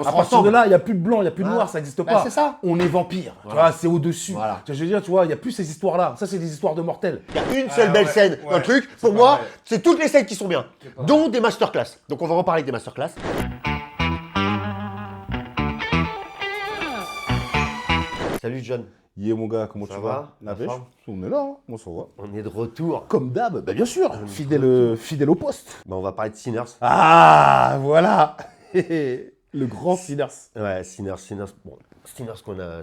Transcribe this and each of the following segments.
À partir de là, il n'y a plus de blanc, il n'y a plus de noir, ça n'existe pas. C'est ça. On est vampire, tu vois, c'est au-dessus. Voilà. Je veux dire, tu vois, il n'y a plus ces histoires-là. Ça, c'est des histoires de mortels. Il y a une seule belle scène dans le truc. Pour moi, c'est toutes les scènes qui sont bien, dont des masterclass. Donc on va reparler des masterclass. Salut John. Yeah, mon gars, comment Ça tu va vas? La pêche. forme On est là, hein. Moi, ça va. On est de retour. Comme d'hab, bah bien sûr, fidèle au poste. On va parler de Sinners. Ah, voilà. Le grand Sinners. Ouais, Sinners. Bon, Sinners,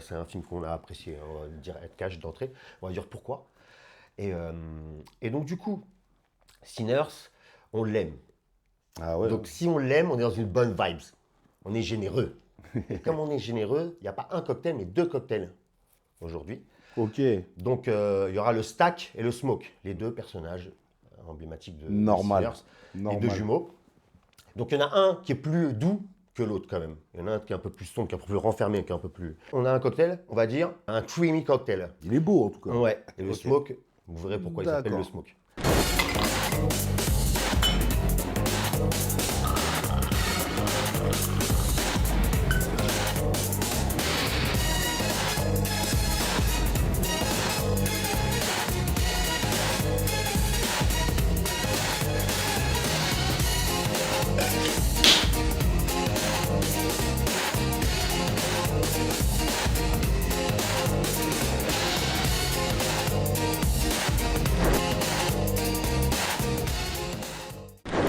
c'est un film qu'on a apprécié, hein, on va dire être cash d'entrée. On va dire pourquoi. Et donc, du coup, Sinners, on l'aime. Ah ouais. Donc, si on l'aime, on est dans une bonne vibes. On est généreux. Et comme on est généreux, il n'y a pas un cocktail, mais 2 cocktails aujourd'hui. Ok. Donc, il y aura le Stack et le Smoke, les 2 personnages emblématiques de Normal. Sinners, les 2 jumeaux. Donc, il y en a un qui est plus doux que l'autre quand même. Il y en a un qui est un peu plus sombre, qui est un peu plus renfermé, qui est un peu plus... On a un cocktail, on va dire, un creamy cocktail. Il est beau en tout cas. Ouais, et le Ok. Smoke, vous verrez pourquoi il s'appelle le D'accord. Smoke.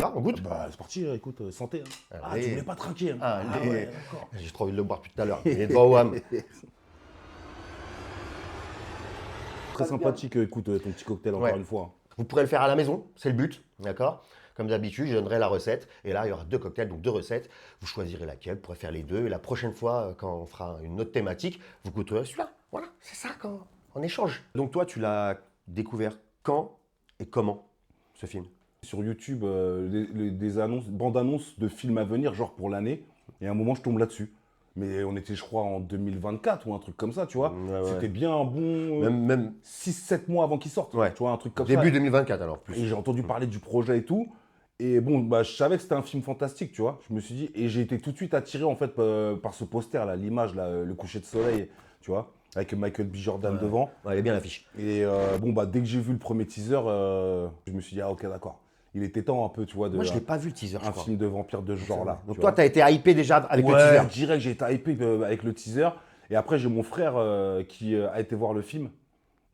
Là, on goûte. Bah, c'est parti, écoute, santé. Hein. Ah, Allez. tu voulais pas trinquer. Hein. Ah, Ah les- ouais, d'accord. J'ai trop envie de le boire depuis tout à l'heure. Il est devant Wham. Très sympathique, écoute, ton petit cocktail encore Ouais. une fois. Vous pourrez le faire à la maison, c'est le but, d'accord? Comme d'habitude, je donnerai la recette. Et là, il y aura 2 cocktails, donc 2 recettes. Vous choisirez laquelle, vous pourrez faire les 2. Et la prochaine fois, quand on fera une autre thématique, vous goûterez celui-là. Voilà, c'est ça, quand on échange. Donc toi, tu l'as découvert quand et comment, ce film? Sur YouTube, des annonces, bandes-annonces de films à venir, genre pour l'année. Et à un moment, je tombe là-dessus. Mais on était, je crois, en 2024 ou un truc comme ça, tu vois. Ouais, ouais. C'était bien un bon Même 6-7 mois avant qu'il sorte. Ouais. Tu vois, un truc comme début ça. 2024 alors, plus. Et j'ai entendu parler du projet et tout. Et bon, bah, je savais que c'était un film fantastique, tu vois. Je me suis dit, et j'ai été tout de suite attiré en fait par ce poster là, l'image là, le coucher de soleil, tu vois, avec Michael B. Jordan devant. Ouais, elle est bien l'affiche. Et bon, bah, dès que j'ai vu le premier teaser, je me suis dit, ah ok, d'accord. Il était temps un peu, tu vois, de Moi, je l'ai pas vu le teaser, je un crois. film de vampire de ce genre-là. Donc tu toi, vois. tu as été hypé déjà avec le Ouais, teaser. direct, j'ai été hypé avec le teaser. Et après, j'ai mon frère qui a été voir le film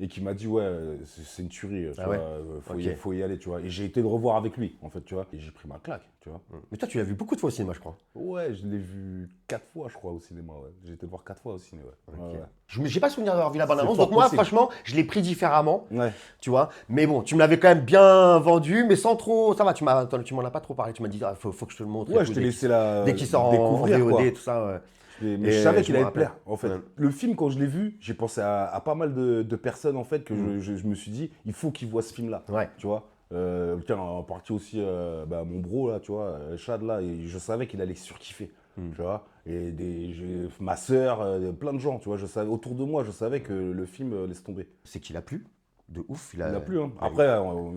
et qui m'a dit, ouais, c'est une tuerie, tu Ah vois, ouais Ok. faut y aller, tu vois. Et j'ai été le revoir avec lui, en fait, tu vois. Et j'ai pris ma claque, tu vois. Mais toi, tu l'as vu beaucoup de fois au cinéma, je crois. Ouais, je l'ai vu 4 fois, je crois, au cinéma, ouais. J'ai été le voir 4 fois au cinéma, ouais. Ok. Ouais, ouais. Je n'ai pas souvenir d'avoir vu la bande-annonce, C'est fort donc moi, possible. franchement, je l'ai pris différemment, Ouais. tu vois. Mais bon, tu me l'avais quand même bien vendu, mais sans trop... Ça va, tu m'en as pas trop parlé. Tu m'as dit, ah, faut que je te le montre. et Ouais, tout, je t'ai dès laissé dès qu'il sort en découvrir, VOD quoi. et tout ça, ouais. Mais Et je savais je qu'il me allait te rappelle. plaire, en fait. Ouais. Le film, quand je l'ai vu, j'ai pensé à pas mal de personnes, en fait, que je me suis dit, il faut qu'ils voient ce film-là, Ouais. tu vois. Tiens, en partie aussi, mon bro, là, tu vois, Chad, là, et je savais qu'il allait surkiffer, tu vois. Et ma sœur, plein de gens, tu vois, je savais, autour de moi, je savais que le film laisse tomber. C'est qu'il a plu. De ouf. Il n'a plu, hein. Après,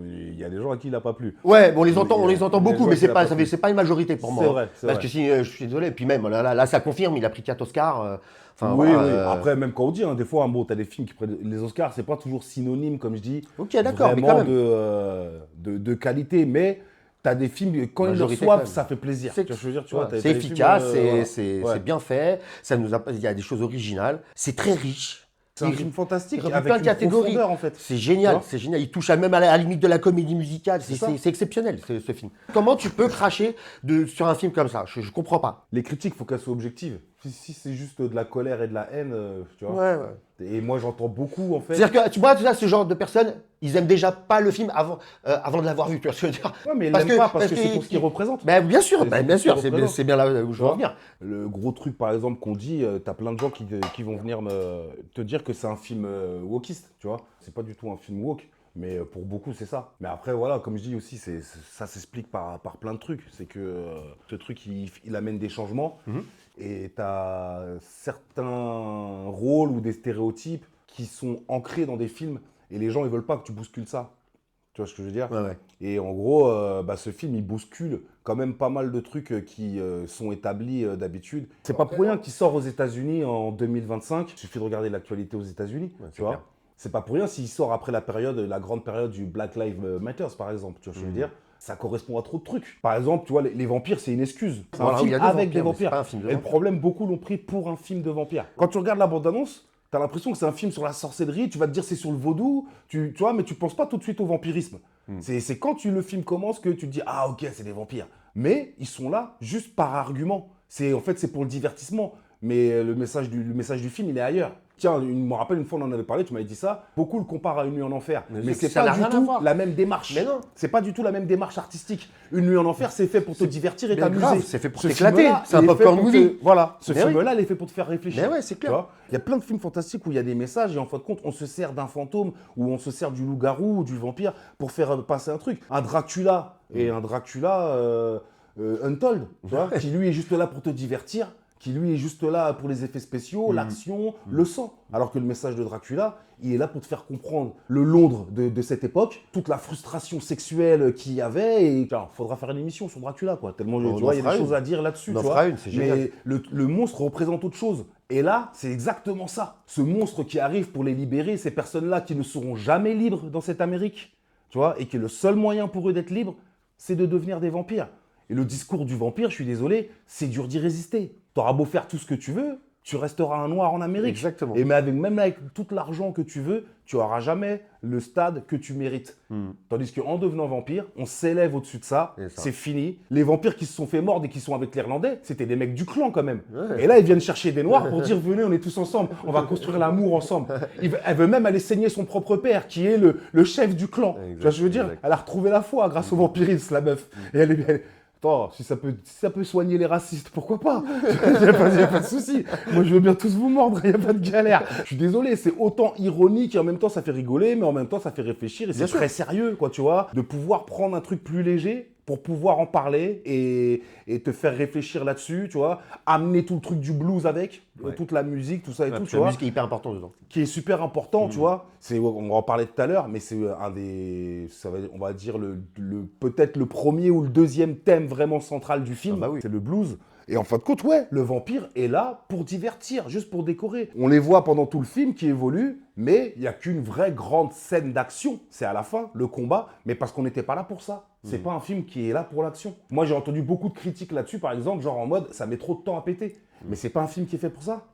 il y a des gens à qui il n'a pas plu. Ouais, bon, on les Il- entend il- beaucoup, il- mais il c'est a pas, pas plu. c'est pas une majorité pour moi. C'est hein. vrai, c'est Parce vrai. que si, je suis désolé. Puis même, là, ça confirme, il a pris 4 Oscars. Enfin, Oui, voilà, oui. Après, même quand on dit, hein, des fois, bon, tu as des films qui prennent les Oscars, c'est pas toujours synonyme, comme je dis, Ok, d'accord, mais quand vraiment même. de qualité, mais tu as des films, quand ils le Majorité, reçoivent, quand même. ça fait plaisir. C'est Tu vois ce que je veux dire, tu vois, c'est t'as des efficace, films, voilà. c'est Ouais. bien fait. Il y a des choses originales. C'est très riche. C'est un Il- film fantastique, il remplit avec plein de une catégories. profondeur, en fait. C'est génial, Tu vois c'est génial. Il touche même à la limite de la comédie musicale. C'est ça. C'est exceptionnel, ce film. Comment tu peux cracher sur un film comme ça? Je comprends pas. Les critiques, il faut qu'elles soient objectives. Si c'est juste de la colère et de la haine, tu vois. Ouais, ouais. Et moi, j'entends beaucoup, en fait. C'est-à-dire que, tu vois, ce genre de personnes, ils aiment déjà pas le film avant de l'avoir vu, tu vois ce que je veux dire. Ouais, mais ils Parce l'aiment que- pas parce que parce c'est pour ce qu'il représente. Ben, bien sûr, C'est bien ce sûr, qu'il c'est représente. c'est bien là où je veux en venir. Le gros truc, par exemple, qu'on dit, t'as plein de gens qui vont venir te dire que c'est un film wokiste, tu vois. C'est pas du tout un film woke, mais pour beaucoup, c'est ça. Mais après, voilà, comme je dis aussi, ça s'explique par plein de trucs. C'est que ce truc, il amène des changements et t'as certains rôles ou des stéréotypes qui sont ancrés dans des films et les gens, ils veulent pas que tu bouscules ça. Tu vois ce que je veux dire? Ouais, ouais. Et en gros, ce film, il bouscule quand même pas mal de trucs qui sont établis d'habitude. C'est pas pour rien qu'il sort aux États-Unis en 2025. Il suffit de regarder l'actualité aux États-Unis, Ouais, tu c'est vois. clair. C'est pas pour rien s'il sort après la grande période du Black Lives Matter, par exemple. Tu vois ce que je veux dire? Ça correspond à trop de trucs. Par exemple, tu vois, les vampires, c'est une excuse. C'est Voilà, un où il film y a des avec des vampires, mais c'est vampires. pas un film de Et le vampires. problème, beaucoup l'ont pris pour un film de vampires. Quand tu regardes la bande-annonce, t'as l'impression que c'est un film sur la sorcellerie, tu vas te dire c'est sur le vaudou, tu vois, mais tu penses pas tout de suite au vampirisme. C'est quand le film commence que tu te dis ah ok, c'est des vampires. Mais ils sont là juste par argument. En fait, c'est pour le divertissement. Mais le message du film, il est ailleurs. Tiens, je me rappelle une fois, on en avait parlé, tu m'avais dit ça. Beaucoup le comparent à Une nuit en enfer. Mais c'est ça pas n'a du rien à tout voir. la même démarche. Mais non. C'est pas du tout la même démarche artistique. Une nuit en enfer, c'est fait pour te divertir et mais t'amuser. grave, c'est fait pour Ce t'éclater. film-là, C'est un il est fait popcorn pour movie. Voilà, ce Mais oui. film-là, il est fait pour te faire réfléchir. Mais ouais, c'est clair. Tu vois, il y a plein de films fantastiques où il y a des messages et en fin de compte, on se sert d'un fantôme ou on se sert du loup-garou ou du vampire pour faire passer un truc. Un Dracula et un Dracula Untold, tu vois, qui lui est juste là pour te divertir, qui lui est juste là pour les effets spéciaux, l'action, le sang. Alors que le message de Dracula, il est là pour te faire comprendre le Londres de cette époque, toute la frustration sexuelle qu'il y avait. Et il faudra faire une émission sur Dracula, quoi. Tellement, tu vois, il y a des choses à dire là-dessus. On en tu fera vois. une, c'est génial. Mais le monstre représente autre chose. Et là, c'est exactement ça. Ce monstre qui arrive pour les libérer, ces personnes-là qui ne seront jamais libres dans cette Amérique, tu vois, et que le seul moyen pour eux d'être libres, c'est de devenir des vampires. Et le discours du vampire, je suis désolé, c'est dur d'y résister. T'auras beau faire tout ce que tu veux, tu resteras un noir en Amérique. Exactement. Et même avec tout l'argent que tu veux, tu n'auras jamais le stade que tu mérites. Tandis qu'en devenant vampire, on s'élève au-dessus de ça, C'est ça. c'est fini. Les vampires qui se sont fait mordre et qui sont avec l'Irlandais, c'était des mecs du clan quand même. Ouais. Et là, ils viennent chercher des noirs pour dire venez, on est tous ensemble, on va construire l'amour ensemble. Elle veut même aller saigner son propre père, qui est le chef du clan. Exact, Tu vois ce que je veux dire? exact. Elle a retrouvé la foi grâce au vampirisme, la meuf. Et attends, si ça peut soigner les racistes, pourquoi pas? Il n'y a pas de souci. Moi, je veux bien tous vous mordre, il n'y a pas de galère. Je suis désolé, c'est autant ironique et en même temps, ça fait rigoler, mais en même temps, ça fait réfléchir et c'est très sérieux, quoi, tu vois. De pouvoir prendre un truc plus léger pour pouvoir en parler et te faire réfléchir là-dessus, tu vois. Amener tout le truc du blues avec, toute la musique, tout ça et tout, tu La vois. musique est hyper importante dedans. Qui est super important, tu vois. On va en parler tout à l'heure, mais c'est on va dire peut-être le premier ou le deuxième thème vraiment central du film. Ah bah oui. C'est le blues. Et en fin de compte, ouais, le vampire est là pour divertir, juste pour décorer. On les voit pendant tout le film qui évoluent, mais il n'y a qu'une vraie grande scène d'action. C'est à la fin, le combat, mais parce qu'on n'était pas là pour ça. C'est pas un film qui est là pour l'action. Moi, j'ai entendu beaucoup de critiques là-dessus, par exemple, genre en mode, ça met trop de temps à péter. Mais c'est pas un film qui est fait pour ça.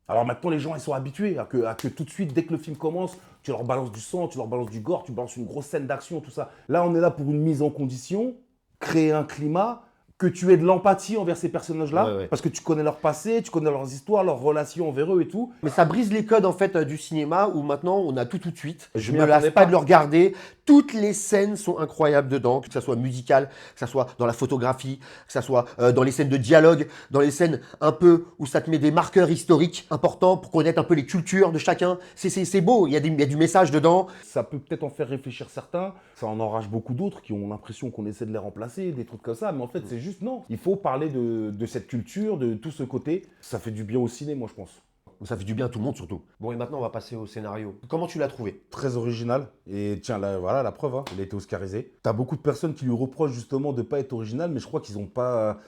Alors maintenant, les gens, ils sont habitués à que tout de suite, dès que le film commence, tu leur balances du sang, tu leur balances du gore, tu balances une grosse scène d'action, tout ça. Là, on est là pour une mise en condition, créer un climat, que tu aies de l'empathie envers ces personnages-là, parce que tu connais leur passé, tu connais leurs histoires, leurs relations envers eux et tout. Mais ça brise les codes en fait du cinéma où maintenant on a tout de suite. Je m'y me lasse attendais pas pas. de le regarder. Toutes les scènes sont incroyables dedans, que ça soit musical, que ça soit dans la photographie, que ça soit dans les scènes de dialogue, dans les scènes un peu où ça te met des marqueurs historiques importants pour connaître un peu les cultures de chacun. C'est beau, il y a du message dedans. Ça peut peut-être en faire réfléchir certains, ça en enrage beaucoup d'autres qui ont l'impression qu'on essaie de les remplacer, des trucs comme ça, mais en fait c'est juste non. Il faut parler de cette culture, de tout ce côté. Ça fait du bien au ciné, moi je pense. Ça fait du bien à tout le monde surtout. Bon et maintenant on va passer au scénario. Comment tu l'as trouvé? Très original. Et tiens, là, voilà la preuve, hein, il a été oscarisé. T'as beaucoup de personnes qui lui reprochent justement de ne pas être original, mais je crois qu'ils n'ont pas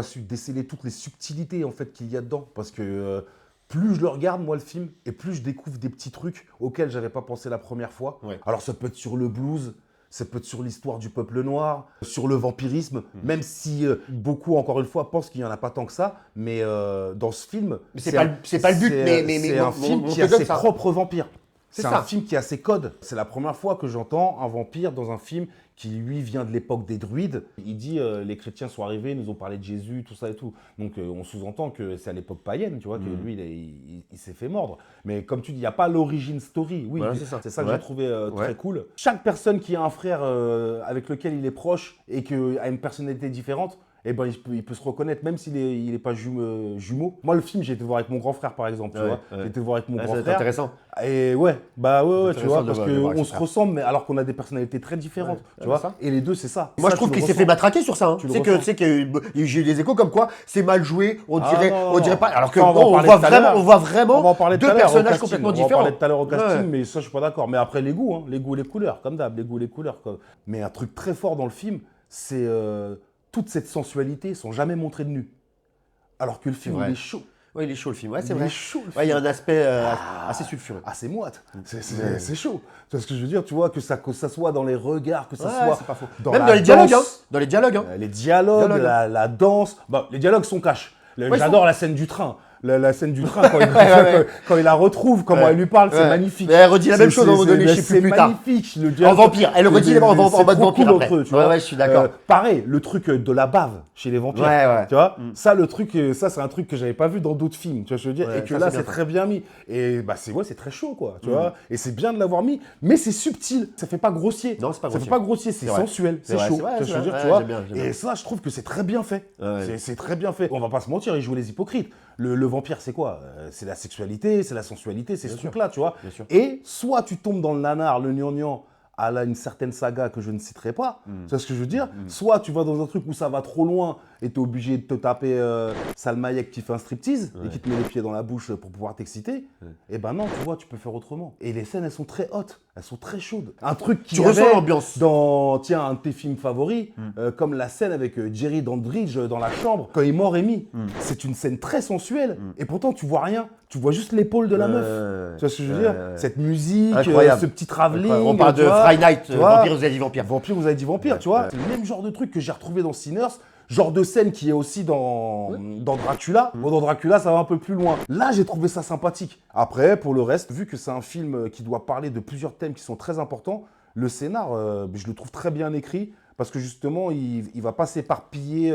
su déceler toutes les subtilités en fait qu'il y a dedans. Parce que plus je le regarde, moi, le film, et plus je découvre des petits trucs auxquels j'avais pas pensé la première fois. Ouais. Alors ça peut être sur le blues, ça peut être sur l'histoire du peuple noir, sur le vampirisme, même si beaucoup, encore une fois, pensent qu'il n'y en a pas tant que ça, mais dans ce film... Mais c'est pas le but, mais c'est un film qui a ses propres vampires. C'est un film qui a ses codes. C'est la première fois que j'entends un vampire dans un film qui, lui, vient de l'époque des druides. Il dit les chrétiens sont arrivés, nous ont parlé de Jésus, tout ça et tout. Donc on sous-entend que c'est à l'époque païenne, tu vois, que lui, il s'est fait mordre. Mais comme tu dis, il n'y a pas l'origin story. Oui, Voilà, c'est ça que j'ai trouvé très Ouais. cool. Chaque personne qui a un frère avec lequel il est proche et qui a une personnalité différente, eh ben, il peut se reconnaître, même il est pas jumeau. Moi, le film, j'ai été le voir avec mon grand frère, par exemple, tu vois. J'ai été le voir avec mon grand c'est frère. intéressant. Et ouais, tu vois, parce de voir avec qu'on son se frère. ressemble, mais alors qu'on a des personnalités très différentes, tu vois. ça. Et les deux, c'est ça. Moi, Ça, je trouve tu qu'il le s'est fait ressens. matraquer sur ça. Hein. Tu le Tu sais que j'ai eu des échos comme quoi c'est mal joué, on dirait, non, on dirait pas. Alors que ça, on parler voit tout à l'heure. vraiment On va en parler tout deux à l'heure au personnages casting. complètement On va en différents. parler tout à l'heure au casting, Ouais. mais ça, je suis pas d'accord. Mais après, les goûts, les goûts et les couleurs, comme d'hab, les goûts et les couleurs. Quoi. Mais un truc très fort dans le film, c'est toute cette sensualité sont jamais montrées de nu. Alors que le film, vrai. il est chaud. Ouais, il est chaud le film. Ouais, c'est Il vrai. est chaud, le Ouais, il y a film. un aspect assez sulfureux. Ah, c'est moite. C'est chaud. Tu vois ce que je veux dire? Tu vois, que ça soit dans les regards, que ça Ouais, soit c'est pas faux. dans Même la dans les dialogues, hein. danse. Dans les dialogues, hein. Les dialogues, Dialogue. la danse. Bah, les dialogues sont cash. ils J'adore la scène du train. La scène du train, quand ouais. quand il la retrouve, comment Ouais. elle lui parle, c'est Ouais. magnifique. Mais elle redit la même chose à un moment donné, je sais c'est plus tard. magnifique. Le En dialogue, vampire. Elle redit c'est- en c'est mode trop vampire cool après. entre eux, tu Ouais, vois. ouais, je suis d'accord. Pareil, le truc de la bave chez les vampires. Ouais. Tu vois, ça, le truc, ça, c'est un truc que j'avais pas vu dans d'autres films. Tu vois ce que je veux dire? Ouais, Et que ça, là, c'est c'est bien très bien mis. Et bah, c'est très chaud, quoi. Tu vois? Et c'est bien de l'avoir mis, mais c'est subtil. Ça fait pas grossier. Non, c'est pas Ça fait grossier. pas grossier, c'est vrai. sensuel, C'est c'est vrai, chaud. c'est vrai, Tu vois ce que je veux c'est dire? vrai. Tu vois? Ouais, j'aime bien. Et ça, je trouve que c'est très bien fait. Ouais. C'est très bien fait. On va pas se mentir, il joue les hypocrites. Le vampire, c'est quoi? C'est la sexualité, c'est la sensualité, c'est ce truc-là, tu vois. Bien sûr. Et soit tu tombes dans le nanar, le gnangnan, à une certaine saga que je ne citerai pas, tu vois ce que je veux dire? Soit tu vas dans un truc où ça va trop loin et tu es obligé de te taper Salma Hayek qui fait un striptease et qui te met les pieds dans la bouche pour pouvoir t'exciter. Et ben non, tu vois, tu peux faire autrement. Et les scènes, elles sont très hautes, elles sont très chaudes. Un truc qui Tu ressens l'ambiance. dans, tiens, un de tes films favoris, comme la scène avec Jerry Dandridge dans la chambre, quand il mord Amy. C'est une scène très sensuelle, et pourtant tu vois rien. Tu vois juste l'épaule de la meuf. Tu vois ce que je veux dire? Cette musique, Incroyable. ce petit travelling. On parle tu de vois, Friday Night, tu vois. Vampire, vous avez dit Vampire. Vampire, vous avez dit Vampire, tu vois. C'est le même genre de truc que j'ai retrouvé dans Sinners. Genre de scène qui est aussi dans Dracula. Bon, dans Dracula, ça va un peu plus loin. Là, j'ai trouvé ça sympathique. Après, pour le reste, vu que c'est un film qui doit parler de plusieurs thèmes qui sont très importants, le scénar, je le trouve très bien écrit parce que justement, il va pas s'éparpiller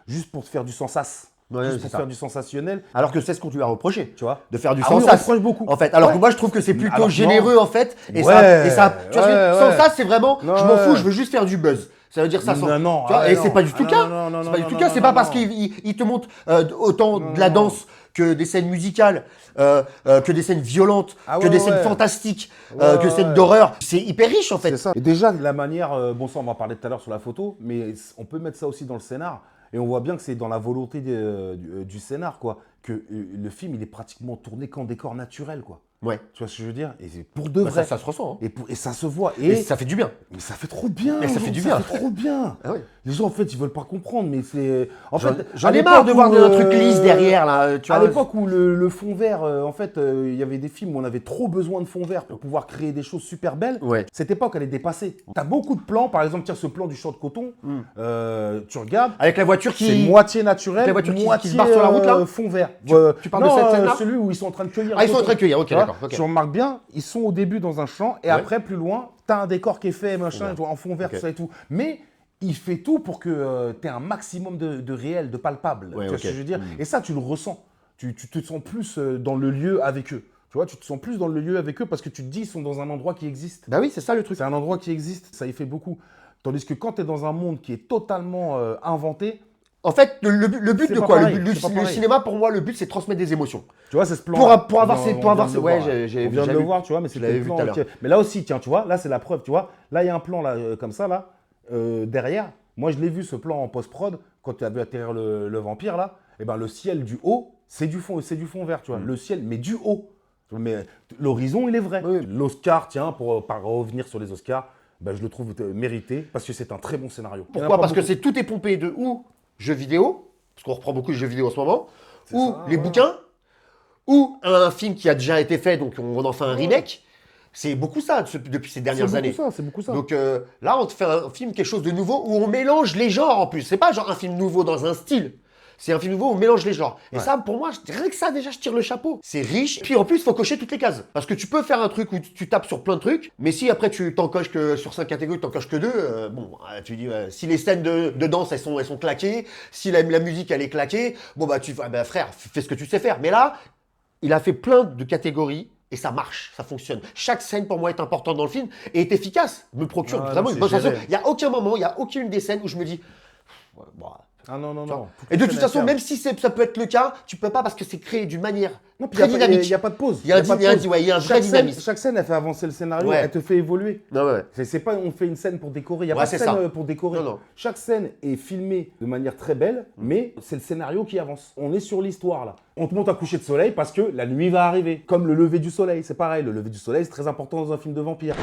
juste pour te faire du sensas. Ouais, juste c'est pour ça. faire du sensationnel, Alors que c'est ce qu'on lui a reproché. tu vois. De faire du Ah oui, on sensas. reproche beaucoup. En fait, alors Ouais. que moi je trouve que c'est plutôt Alors, généreux en fait. Et Ouais, ça, tu vois, ouais, sans ouais. ça, c'est vraiment, Non, je m'en fous, ouais. je veux juste faire du buzz. Ça veut dire ça. Non, sans- non, tu vois, ah et ouais, c'est non. pas du tout le Ah cas. non, non, C'est non, pas du non, tout le non, cas. C'est non, pas parce non. qu'il te montre autant de la danse que des scènes musicales, que des scènes violentes, Ah que ouais, des ouais, scènes ouais. fantastiques, Ouais, que ouais, scènes ouais. d'horreur. C'est hyper riche en fait. C'est ça. Et déjà, la manière, bon ça on va en parler tout à l'heure sur la photo, mais on peut mettre ça aussi dans le scénar. Et on voit bien que c'est dans la volonté du scénar, quoi. Que le film, il est pratiquement tourné qu'en décor naturel, quoi. Ouais. Tu vois ce que je veux dire? Et c'est pour de Bah, vrai. ça se ressent. Hein. Et ça se voit. Et ça fait du bien. Mais ça fait trop bien. Et ça fait du bien. Ça fait trop bien. Ah oui. Les gens, en fait, ils veulent pas comprendre, mais c'est... En fait, J'en à ai marre de l'époque voir où, un truc lisse derrière là. Tu à vois. l'époque où le fond vert, en fait, il y avait des films où on avait trop besoin de fond vert pour pouvoir créer des choses super belles. Ouais. Cette époque, elle est dépassée. T'as beaucoup de plans, par exemple, tiens, ce plan du champ de coton, tu regardes, Avec la voiture c'est qui. moitié naturel, La voiture qui moitié se barre sur la route, là fond vert. tu parles non, de cette scène-là celui où ils sont en train de cueillir. Ah, le ils sont en coton. train de cueillir, ok, Tu vois, d'accord. ok. Tu remarques bien, ils sont au début dans un champ et Ouais. après, plus loin, t'as un décor qui est fait, machin, vert. en fond vert, Ok. tout ça et tout. Mais il fait tout pour que tu aies un maximum de réel, de palpable. Ouais, tu vois ok. ce que je veux dire? Et ça, tu le ressens. Tu te sens plus dans le lieu avec eux. Tu vois, tu te sens plus dans le lieu avec eux parce que tu te dis, ils sont dans un endroit qui existe. Bah oui, c'est ça le truc. C'est un endroit qui existe, ça y fait beaucoup. Tandis que quand tu es dans un monde qui est totalement inventé, En fait, le but C'est de pas quoi? pareil, Le c'est pas le pareil. cinéma, pour moi, le but, c'est de transmettre des émotions. tu vois, c'est ce plan. Pour avoir ces- On pour avoir vient ces- de le ouais, voir, j'ai- on vient de j'ai le vu. voir, tu vois, mais c'est l'avais le vu plan. tout à l'heure. Mais là aussi, tiens, tu vois, là c'est la preuve, tu vois. Là, il y a un plan là, comme ça, là, derrière. Moi, je l'ai vu ce plan en post-prod quand tu as vu atterrir le vampire là. Et ben le ciel du haut, c'est du fond vert, tu vois. Le ciel, mais du haut. Mais l'horizon, il est vrai. Oui. L'Oscar, tiens, pour revenir sur les Oscars, ben, je le trouve mérité parce que c'est un très bon scénario. Il y en a Pourquoi? pas Parce que beaucoup. tout est pompé de ou jeux vidéo, parce qu'on reprend beaucoup de jeux vidéo en ce moment, ou ça, les ouais. bouquins, ou un film qui a déjà été fait, donc on en fait un remake. C'est beaucoup ça depuis ces dernières années. C'est beaucoup ça. Donc là, on te fait un film, quelque chose de nouveau, où on mélange les genres en plus. C'est pas genre un film nouveau dans un style. C'est un film nouveau où on mélange les genres. Et ça, pour moi, rien que ça, déjà, je tire le chapeau. C'est riche. Puis en plus, il faut cocher toutes les cases. Parce que tu peux faire un truc où tu tapes sur plein de trucs, mais si après tu t'en coches que sur 5 catégories, tu t'en coches que 2, tu dis, si les scènes de danse, elles sont claquées, si la musique, elle est claquée, bon, bah, frère, fais ce que tu sais faire. Mais là, il a fait plein de catégories. Et ça marche, ça fonctionne. Chaque scène pour moi est importante dans le film et est efficace. Me procure Ah, vraiment non, une bonne c'est sensation. géré. Il n'y a aucun moment, il n'y a aucune des scènes où je me dis Ouais, bon. Ah non, non, Tu vois. non. Et de toute façon, même si ça peut être le cas, tu peux pas parce que c'est créé d'une manière très il dynamique. n'y a pas de pause. Il y a un pas de pause. il y a un vrai dynamisme. Chaque scène, elle fait avancer le scénario, Ouais. elle te fait évoluer. Non, ouais. C'est pas on fait une scène pour décorer, il n'y a Ouais, pas de c'est scène ça. pour décorer. Non, non. Chaque scène est filmée de manière très belle, mais c'est le scénario qui avance. On est sur l'histoire là. On te monte un coucher de soleil parce que la nuit va arriver. Comme le lever du soleil, c'est pareil. Le lever du soleil, c'est très important dans un film de vampire.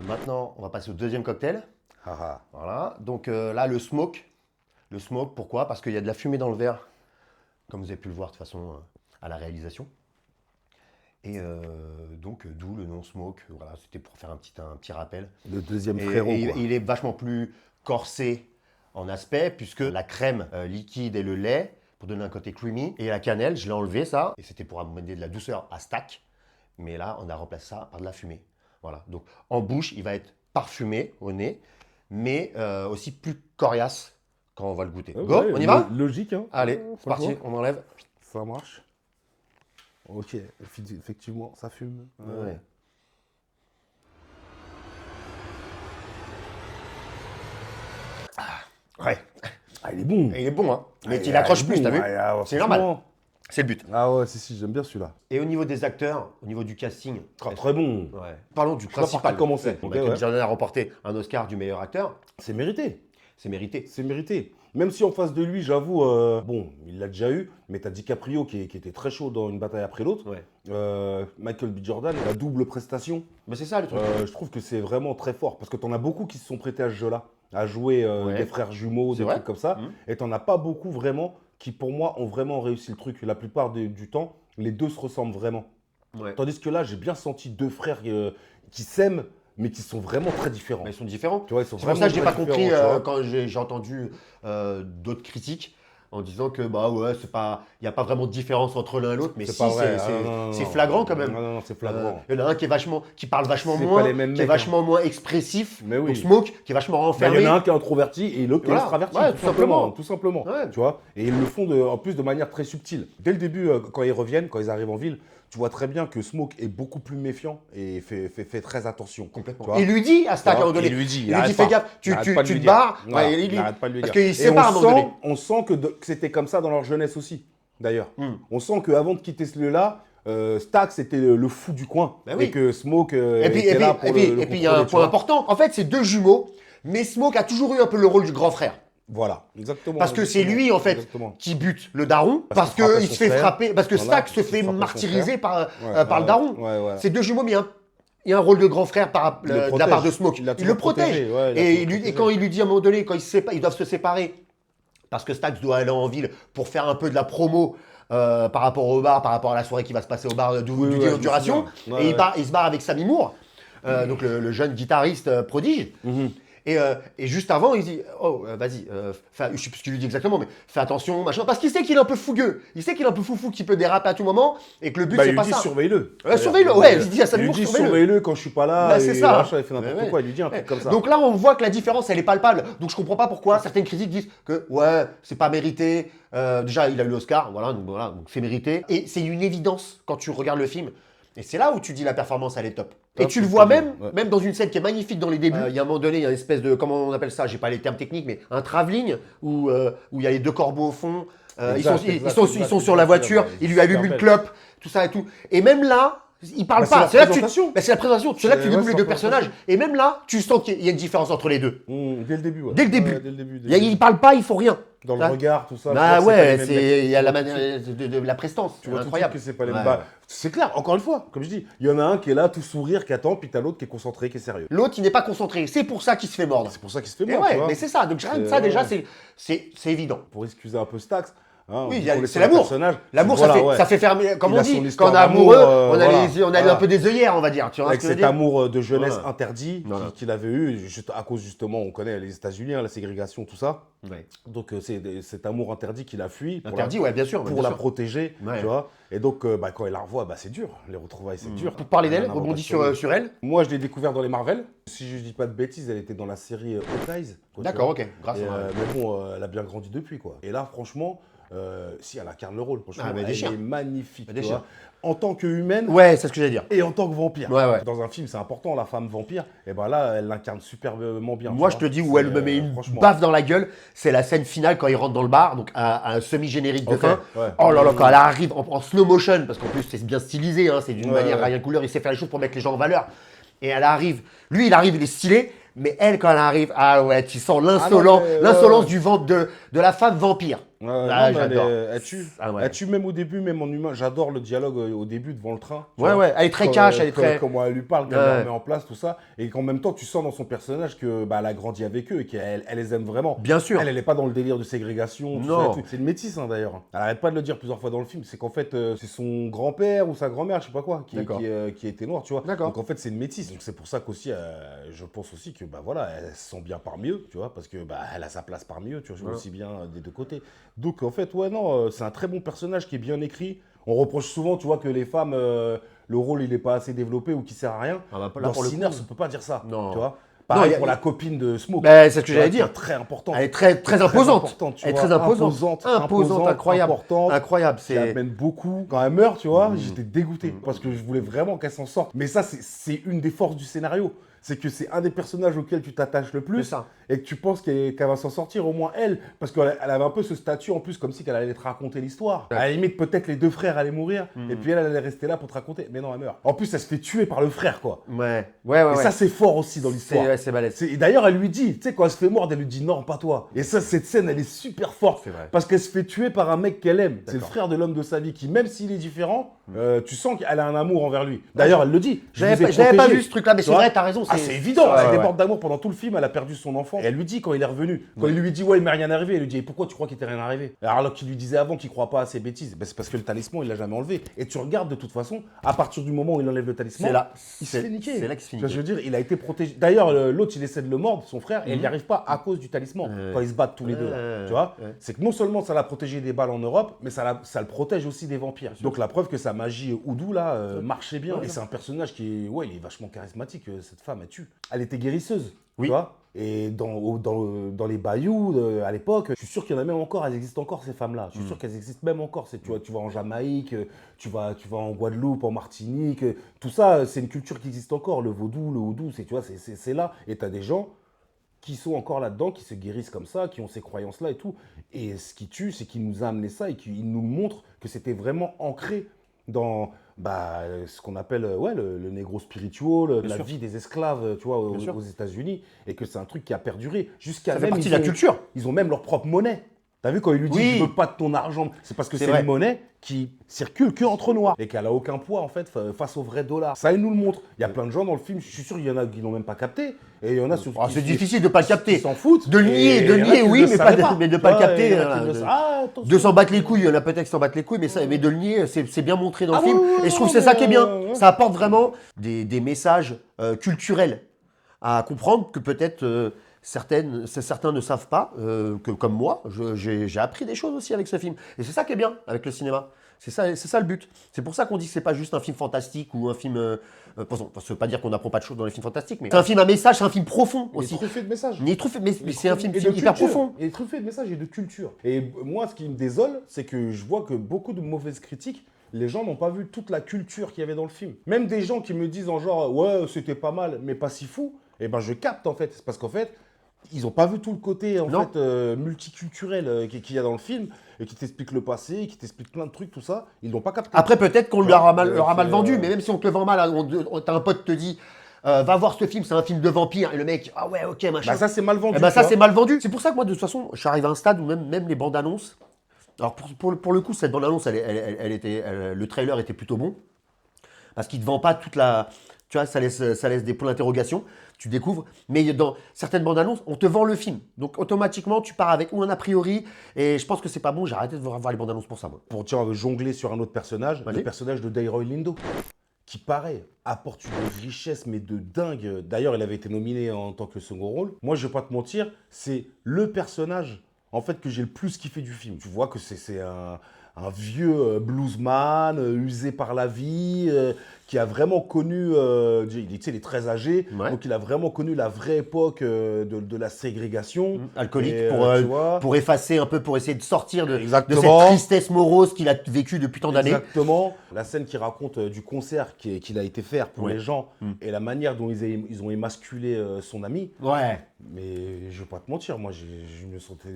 Maintenant, on va passer au deuxième cocktail. Ah, ah. Voilà. Donc là, le smoke. Le smoke, pourquoi? Parce qu'il y a de la fumée dans le verre, comme vous avez pu le voir de toute façon à la réalisation. Et donc, d'où le nom smoke. Voilà, c'était pour faire un petit rappel. Le deuxième Et, frérot. et quoi. il est vachement plus corsé en aspect, puisque la crème liquide et le lait, pour donner un côté creamy, et la cannelle, je l'ai enlevé ça, et c'était pour amener de la douceur à stack. Mais là, on a remplacé ça par de la fumée. Voilà, donc en bouche, il va être parfumé au nez, mais aussi plus coriace quand on va le goûter. Go, Ouais, on y va? Logique, hein. Allez, c'est Franchement, parti, on enlève. Ça marche. Ok, effectivement, ça fume. Ouais. Ouais, Ah, il est bon. et il est bon, hein. Mais Ah, il accroche est plus, bon. t'as vu? Ah, C'est franchement. normal. C'est le but. Ah ouais, si, j'aime bien celui-là. Et au niveau des acteurs, au niveau du casting, Très bon. ouais. Parlons du sais pas par principal. qui commencer. Ok, Michael ouais. Jordan a remporté un Oscar du meilleur acteur. C'est mérité. C'est mérité. C'est mérité. Même si en face de lui, j'avoue, bon, il l'a déjà eu, mais t'as DiCaprio qui était très chaud dans une bataille après l'autre. Ouais. Michael B. Jordan, la double prestation, Mais c'est ça le truc. je trouve que c'est vraiment très fort. Parce que t'en as beaucoup qui se sont prêtés à ce jeu-là, à jouer Ouais. des frères jumeaux, C'est des vrai. trucs comme ça. Mhm. Et t'en as pas beaucoup vraiment qui, pour moi, ont vraiment réussi le truc. La plupart du temps, les deux se ressemblent vraiment. Ouais. Tandis que là, j'ai bien senti deux frères qui s'aiment, mais qui sont vraiment très différents. Mais ils sont différents. Tu vois, ils sont C'est pour vraiment ça que j'ai très pas compris différents, tu vois. quand j'ai entendu d'autres critiques en disant que bah ouais, c'est pas, il y a pas vraiment de différence entre l'un et l'autre, mais C'est si pas vrai. c'est Ah, non, non, c'est non. flagrant quand même. Non, non, non, c'est flagrant. Il y en a un qui parle vachement C'est moins, pas les mêmes qui est mecs, hein. vachement moins expressif. Mais oui. Donc Smoke qui est vachement Bah, renfermé. il y en a un qui est introverti et l'autre qui est Voilà. extraverti, Ouais, tout tout simplement. simplement. Tout simplement. Ouais. Tu vois. Et ils le font en plus de manière très subtile. Dès le début, quand ils reviennent, quand ils arrivent en ville, tu vois très bien que Smoke est beaucoup plus méfiant et fait très attention. Complètement. Tu vois. Il lui dit à Stack à un moment donné. Il lui dit, il lui dit arrête fais pas. gaffe, tu Arrête pas de lui te dire. barres. Voilà, Ouais, il arrête pas de lui parce dire. qu'il se Et sépare à un moment donné. on sent que c'était comme ça dans leur jeunesse aussi, d'ailleurs. Hmm. On sent qu'avant de quitter ce lieu-là, Stack c'était le fou du coin. Bah oui. Et que Smoke Et puis, était là pour le il y a un contrôler, tu point vois. important. En fait, c'est deux jumeaux, mais Smoke a toujours eu un peu le rôle du grand frère. Voilà, exactement. Parce que c'est exactement, lui, en fait, exactement. qui bute le daron, parce qu'il frappait qu'il son se fait frère. frapper, parce que Voilà, Stack se parce qu'il fait frappait son martyriser par Ouais, le daron. Ouais, ouais. C'est deux jumeaux, mais il y a un rôle de grand frère Il le de la protège. part de Smoke. Il l'a Il toujours le protège. protégé, ouais, il l'a Et, toujours et protégé. quand il lui dit à un moment donné, quand ils doivent se séparer, parce que Stack doit aller en ville pour faire un peu de la promo par rapport au bar, par rapport à la soirée qui va se passer au bar Oui, du ouais, je me d'inauguration, souviens. et Ouais, il se barre avec Sammy Moore, donc le jeune guitariste prodige. Mhm. Et juste avant, il dit oh, vas-y, je sais plus ce qu'il lui dit exactement, mais fais attention, machin. Parce qu'il sait qu'il est un peu fougueux. Il sait qu'il est un peu foufou, qu'il peut déraper à tout moment et que le but, Bah, c'est il pas lui dit ça. surveille-le. Surveille-le, ouais, il dit à Sammy Il lui Moore, dit surveille-le. surveille-le quand je suis pas là. Bah, c'est et ça. machin, il fait n'importe Ouais, quoi. Il lui dit un truc comme ça. Donc là, on voit que la différence, elle est palpable. Donc je comprends pas pourquoi certaines critiques disent que ouais, c'est pas mérité. Déjà, il a eu l'Oscar, voilà, donc c'est mérité. Et c'est une évidence quand tu regardes le film. Et c'est là où tu dis la performance, elle est top. Et Top, tu le c'est vois ce que je même, dis, ouais. même dans une scène qui est magnifique dans les débuts. Il y a un moment donné, il y a une espèce de, comment on appelle ça, j'ai pas les termes techniques, mais un travelling où il y a les deux corbeaux au fond. Exact, Ils sont sur la voiture, il lui allume une clope, tout ça et tout. Et même là, il parle Bah, pas. c'est la présentation. C'est la présentation. C'est là que tu Ouais, découvres les c'est deux la personnages. Et même là, tu sens qu'il y a une différence entre les deux. Dès le début, ouais. Dès le début. Ouais, dès le début. Il parle pas, il faut rien. Dans le Là. regard, tout ça. Bah tu vois que ouais, c'est pas les mêmes mecs. il y a la Tu vois tout de manière suite. de la prestance. Tu vois tout de incroyable. suite que c'est pas les Ouais. mêmes. Bah, c'est clair, encore une fois, comme je dis, il y en a un qui est là, tout sourire, qui attend, puis t'as l'autre qui est concentré, qui est sérieux. L'autre, il n'est pas concentré. C'est pour ça qu'il se fait mordre. C'est pour ça qu'il se fait Mais mort, tu ouais, vois. mais c'est ça. Donc rien que C'est- ça, déjà, ouais. c'est évident. Pour excuser un peu Stax, Hein, Oui, vu qu'on est c'est sur le l'amour. personnage, L'amour, voilà, ça fait fermer, comme Il on a son dit, histoire quand on est d'amour, amoureux, on a, voilà, on a voilà. un peu des œillères, on va dire. Tu vois Avec ce que je veux cet dire? amour de jeunesse Voilà. interdit Voilà. qu'il avait eu, juste à cause justement, on connaît les États-Unis, hein, la ségrégation, tout ça. Ouais. Donc c'est cet amour interdit qu'il a fui pour Interdit, ouais, bien sûr. pour bien la sûr. protéger, Ouais. tu vois. Et donc quand il la revoit, c'est dur. Les retrouvailles, c'est dur. Pour parler Elle a d'elle, un rebondis avantage sur elle. Moi, je l'ai découvert dans les Marvel. Si je dis pas de bêtises, elle était dans la série Hawkeye. quoi, tu D'accord, vois. ok. Grâce Et, à mais bon, elle a bien grandi depuis, quoi. Et là, franchement, si elle incarne le rôle, franchement, Ah, mais elle déchire. est magnifique, Elle tu déchire. vois. En tant que humaine Ouais, c'est ce que j'allais dire. et en tant que vampire. Ouais, ouais. Dans un film, c'est important, la femme vampire. Et ben là, elle l'incarne superbement bien. Moi, tu je vois. te dis où elle me met une franchement. baffe dans la gueule, c'est la scène finale quand il rentre dans le bar, donc à un semi-générique de Ok, fin. ouais. Oh là là, quand elle arrive en slow motion, parce qu'en plus c'est bien stylisé, hein, c'est d'une Ouais, manière ouais. Ryan Coogler, il sait faire les choses pour mettre les gens en valeur. Et elle arrive, lui il arrive, il est stylé, mais elle quand elle arrive, ah ouais, tu sens l'insolence ouais. du ventre de la femme vampire. Ouais, Ah, non, mais j'adore. elle tue. Ah ouais. Elle tue même au début, même en humain. J'adore le dialogue au début devant le train. tu Ouais, vois. ouais, elle est très cash, elle est très. Comment elle lui parle, qu'elle Ouais. leur met en place, tout ça. Et qu'en même temps, tu sens dans son personnage que elle a grandi avec eux et qu'elle elle les aime vraiment. Bien sûr. Elle n'est pas dans le délire de ségrégation. tout Non. ça et tout. C'est une métisse, hein, d'ailleurs. Elle arrête pas de le dire plusieurs fois dans le film. C'est qu'en fait, c'est son grand-père ou sa grand-mère, je sais pas quoi, D'accord. qui était noire, tu vois. D'accord. Donc en fait, c'est une métisse. Donc c'est pour ça qu'aussi, je pense aussi que voilà, elle se sent bien parmi eux, tu vois, parce que elle a sa place parmi eux, tu vois, Voilà. aussi bien des deux côtés. Donc en fait, ouais, non, c'est un très bon personnage qui est bien écrit. On reproche souvent, tu vois, que les femmes, le rôle, il n'est pas assez développé ou qu'il sert à rien. Ah bah, là, Dans pour le coup- Sinners, on peut pas dire ça, Non. tu vois. Pareil Non, pour la copine de Smoke. Ben, c'est ce que tu vois, j'allais qui dire. est très importante. Elle est très, très imposante. importante, tu Elle est vois. très imposante. Imposante, incroyable. importante. Incroyable, Qui c'est. amène beaucoup. Quand elle meurt, tu vois, j'étais dégoûté parce que je voulais vraiment qu'elle s'en sorte. Mais ça, c'est une des forces du scénario. C'est que c'est un des personnages auxquels tu t'attaches le plus C'est ça. et que tu penses qu'elle va s'en sortir, au moins elle. Parce qu'elle avait un peu ce statut en plus, comme si qu'elle allait te raconter l'histoire. À la limite, peut-être les deux frères allaient mourir et puis elle allait rester là pour te raconter. Mais non, elle meurt. En plus, elle se fait tuer par le frère, quoi. Ouais, ouais, Et ça, c'est fort aussi dans l'histoire. c'est balèze. Et d'ailleurs, elle lui dit, tu sais, quand elle se fait mordre, elle lui dit non, pas toi. Et ça, cette scène, elle est super forte. C'est vrai. Parce qu'elle se fait tuer par un mec qu'elle aime. C'est le D'accord. frère de l'homme de sa vie qui, même s'il est différent, tu sens qu'elle a un amour envers lui. D'ailleurs, elle le dit. Je n'avais pas vu ce truc-là, mais c'est vrai, t'as raison. Ah, c'est évident. Ouais, Elle ouais. déborde d'amour pendant tout le film. Elle a perdu son enfant. Et elle lui dit quand il est revenu. Quand il lui dit, ouais, il m'est rien arrivé. Elle lui dit, et pourquoi tu crois qu'il t'est rien arrivé? Alors qu'il lui disait avant qu'il croit pas à ses bêtises. Ben, c'est parce que le talisman, il l'a jamais enlevé. Et tu regardes de toute façon, à partir du moment où il enlève le talisman, C'est là. il se fait niquer. C'est là qu'il se fait Tu vois, niquer. je veux dire, il a été protégé. D'ailleurs, l'autre, il essaie de le mordre, son frère, et il n'y arrive pas à cause du talisman. Quand ils se battent tous les deux, là, tu vois. C'est que non seulement ça l'a protégé des balles en Europe, mais ça le protège aussi des vampires. Donc la preuve que sa magie Oudou, là, marchait bien. Et c'est un personnage qui est, ouais, il est vachement charismatique. Cette femme, elle tue. Elle était guérisseuse, Oui. tu vois. Et dans les bayous, à l'époque, je suis sûr qu'il y en a même encore, elles existent encore, ces femmes-là. Je suis sûr qu'elles existent même encore. Tu vas en Jamaïque, tu vas en Guadeloupe, en Martinique, tout ça, c'est une culture qui existe encore. Le vaudou, le houdou, tu vois, c'est là. Et tu as des gens qui sont encore là-dedans, qui se guérissent comme ça, qui ont ces croyances-là et tout. Et ce qui tue, c'est qu'il nous a amené ça et qu'il nous montre que c'était vraiment ancré dans ce qu'on appelle le négro spiritual, la sûr. vie des esclaves, tu vois, Bien sûr. aux États-Unis, et que c'est un truc qui a perduré jusqu'à Ça fait même partie de la culture. Ils ont même leur propre monnaie. T'as vu quand il lui dit Oui. je veux pas de ton argent, c'est parce que C'est c'est vrai. une monnaie qui circule que entre noirs et qu'elle a aucun poids en fait face au vrai dollar. Ça il nous le montre. Il y a plein de gens dans le film, je suis sûr qu'il y en a qui n'ont même pas capté et il y en a surtout Ah, c'est difficile de pas le capter. qui s'en foutent. De le nier, Et il y en a qui oui, le mais savaient mais de pas le Ouais, capter. il y en a hein, qui le de- savent. Ah, attention. De s'en battre les couilles, il y en a peut-être qui s'en battent les couilles, mais de le nier, c'est bien montré dans Ah le film. ouais, ouais, Et je trouve que ouais, c'est ça qui est bien. ouais. Ça apporte vraiment des messages culturels à comprendre que peut-être certains ne savent pas, que comme moi, j'ai appris des choses aussi avec ce film. Et c'est ça qui est bien avec le cinéma. C'est ça le but. C'est pour ça qu'on dit que c'est pas juste un film fantastique ou un film. Ça veut pas dire qu'on n'apprend pas de choses dans les films fantastiques, mais c'est un film à message, c'est un film profond Il est aussi. truffé de messages. Il est truffé, mais c'est un film Et de hyper culture. profond. Il est truffé de messages et de culture. Et moi, ce qui me désole, c'est que je vois que beaucoup de mauvaises critiques, les gens n'ont pas vu toute la culture qu'il y avait dans le film. Même des gens qui me disent en genre, ouais, c'était pas mal, mais pas si fou, et ben je capte en fait. C'est parce qu'en fait, ils n'ont pas vu tout le côté en Non. fait, multiculturel qu'il y a dans le film, et qui t'explique le passé, qui t'explique plein de trucs, tout ça. Ils l'ont pas capté. Après, peut-être qu'on Ouais, leur a mal c'est, vendu, mais même si on te le vend mal, t'as un pote te dit, va voir ce film, c'est un film de vampire, et le mec, ah ouais, ok, machin. Bah ça, c'est mal vendu. Eh ben, tu ça, vois. c'est mal vendu. C'est pour ça que moi, de toute façon, je suis arrivé à un stade où même les bandes annonces. Alors, pour le coup, cette bande annonce, le trailer était plutôt bon. Parce qu'il ne te vend pas toute la Tu vois, ça laisse des points d'interrogation. Tu découvres. Mais dans certaines bandes annonces, on te vend le film. Donc automatiquement, tu pars avec ou un a priori. Et je pense que c'est pas bon. J'ai arrêté de voir les bandes annonces pour ça, moi. Pour tiens, jongler sur un autre personnage, Vas-y. le personnage de Delroy Lindo, qui pareil, apporte une richesse mais de dingue. D'ailleurs, il avait été nominé en tant que second rôle. Moi, je vais pas te mentir, c'est le personnage en fait que j'ai le plus kiffé du film. Tu vois que c'est un vieux bluesman usé par la vie, qui a vraiment connu, tu sais, il est très âgé, Ouais. donc il a vraiment connu la vraie époque de la ségrégation. Alcoolique Et, tu vois, pour effacer un peu, pour essayer de sortir de cette Exactement. tristesse morose qu'il a vécue depuis tant d'années. Exactement. La scène qui raconte du concert qu'il a été faire pour Ouais. les gens et la manière dont ils ont émasculé son ami. Ouais. Mais je vais pas te mentir, moi je me sentais.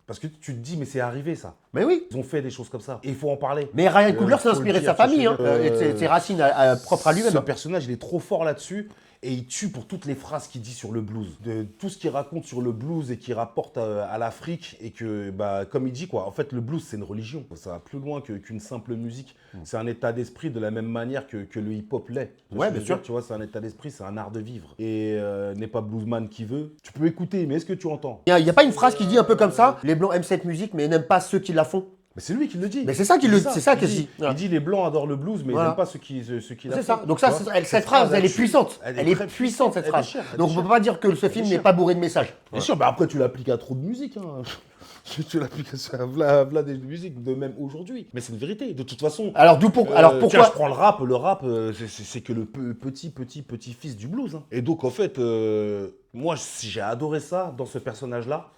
Parce que tu te dis, mais c'est arrivé ça. Mais oui. Ils ont fait des choses comme ça. Et il faut en parler. Mais Ryan Coogler s'est faut le inspiré de dire, sa famille, hein, sachez-le. et de ses racines propres à lui-même. Ce personnage, il est trop fort là-dessus. Et il tue pour toutes les phrases qu'il dit sur le blues. De tout ce qu'il raconte sur le blues et qu'il rapporte à l'Afrique. Et que, bah, comme il dit, quoi, en fait, le blues, c'est une religion. Ça va plus loin qu'une simple musique. C'est un état d'esprit de la même manière que le hip-hop l'est. Ouais, Je veux bien sûr. dire, tu vois, c'est un état d'esprit, c'est un art de vivre. Et n'est pas bluesman qui veut. Tu peux écouter, mais est-ce que tu entends? Il n'y a pas une phrase qui dit un peu comme ça, les blancs aiment cette musique mais n'aiment pas ceux qui la font. Mais c'est lui qui le dit. Mais c'est ça qu'il Il le- dit c'est ça Il qu'il dit. dit. Voilà. Il dit les blancs adorent le blues, mais Voilà. ils n'aiment pas ceux qui la C'est font. ça. Donc ça, Tu vois, cette phrase, elle est tue. puissante. Elle est très puissante, cette elle phrase. déchire, elle Donc on ne déchire. peut pas dire que ce film n'est déchire. pas bourré de messages. Bien sûr, bah après tu l'appliques à trop de musique. Hein. Tu l'appliques à v'là des musiques de même aujourd'hui. Mais c'est une vérité. De toute façon. Alors Tiens, pourquoi je prends le rap. Le rap, c'est que le petit fils du blues. Hein. Et donc en fait, moi j'ai adoré ça dans ce personnage-là.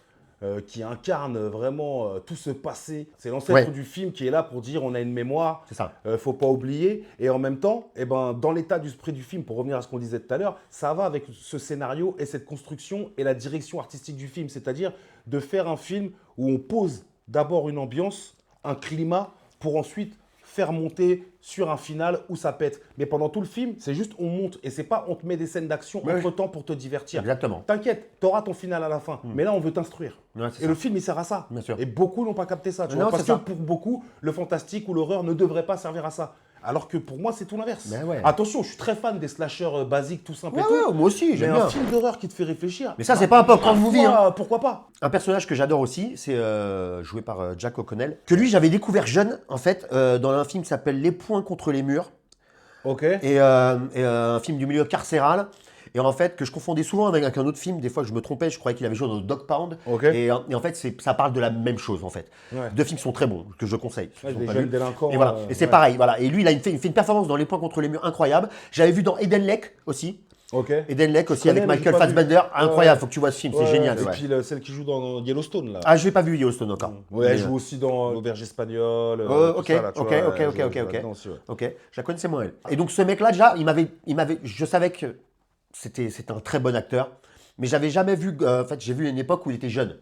Qui incarne vraiment tout ce passé. C'est l'ancêtre Ouais. du film qui est là pour dire on a une mémoire, C'est ça. faut pas oublier. Et en même temps, eh ben, dans l'état d'esprit du film, pour revenir à ce qu'on disait tout à l'heure, ça va avec ce scénario et cette construction et la direction artistique du film. C'est-à-dire de faire un film où on pose d'abord une ambiance, un climat, pour ensuite faire monter sur un final où ça pète. Mais pendant tout le film, c'est juste on monte. Et c'est pas on te met des scènes d'action Ouais. entre-temps pour te divertir. Exactement. T'inquiète, t'auras ton final à la fin. Mais là, on veut t'instruire. Ouais, c'est Et ça. le film, il sert à ça. Bien sûr. Et beaucoup n'ont pas capté ça. Tu Non, vois, parce c'est que ça. pour beaucoup, le fantastique ou l'horreur ne devrait pas servir à ça. Alors que pour moi, c'est tout l'inverse. Mais ouais. Attention, je suis très fan des slashers basiques, tout simple Ouais, et tout. ouais, moi aussi, Mais j'aime un bien. film d'horreur qui te fait réfléchir. Mais ça, c'est pas un popcorn movie, hein. Pourquoi pas? Un personnage que j'adore aussi, c'est joué par Jack O'Connell, que lui j'avais découvert jeune en fait dans un film qui s'appelle Les Poings contre les murs, Ok. et un film du milieu carcéral. Et en fait, que je confondais souvent avec un autre film, des fois que je me trompais, je croyais qu'il avait joué dans Dog Pound. Ok. Et en fait, ça parle de la même chose en fait. Ouais. Deux films qui sont très bons, que je conseille. ceux Ouais, qui des sont pas jeunes vus. délinquants. Et voilà. Et c'est ouais. pareil, voilà. Et lui, il fait une performance dans Les Poings contre les murs incroyable. J'avais vu dans Eden Lake aussi. Ok. Eden Lake aussi connais, avec mais Michael j'ai pas vu. Fassbender. Incroyable, Ouais. faut que tu vois ce film, Ouais, c'est génial. Et ouais. puis celle qui joue dans Yellowstone, là. Ah, je l'ai pas vu Yellowstone encore. Ouais, elle Mais, joue aussi dans L'Auberge espagnole. Oh, tout ok, ça, là, tu ok, vois, ok, elle ok, joue ok, ok. là-dedans aussi, ouais. Ok, je la connaissais moins elle. Et donc ce mec-là déjà, je savais que c'était un très bon acteur, mais j'avais jamais vu. En fait, j'ai vu une époque où il était jeune.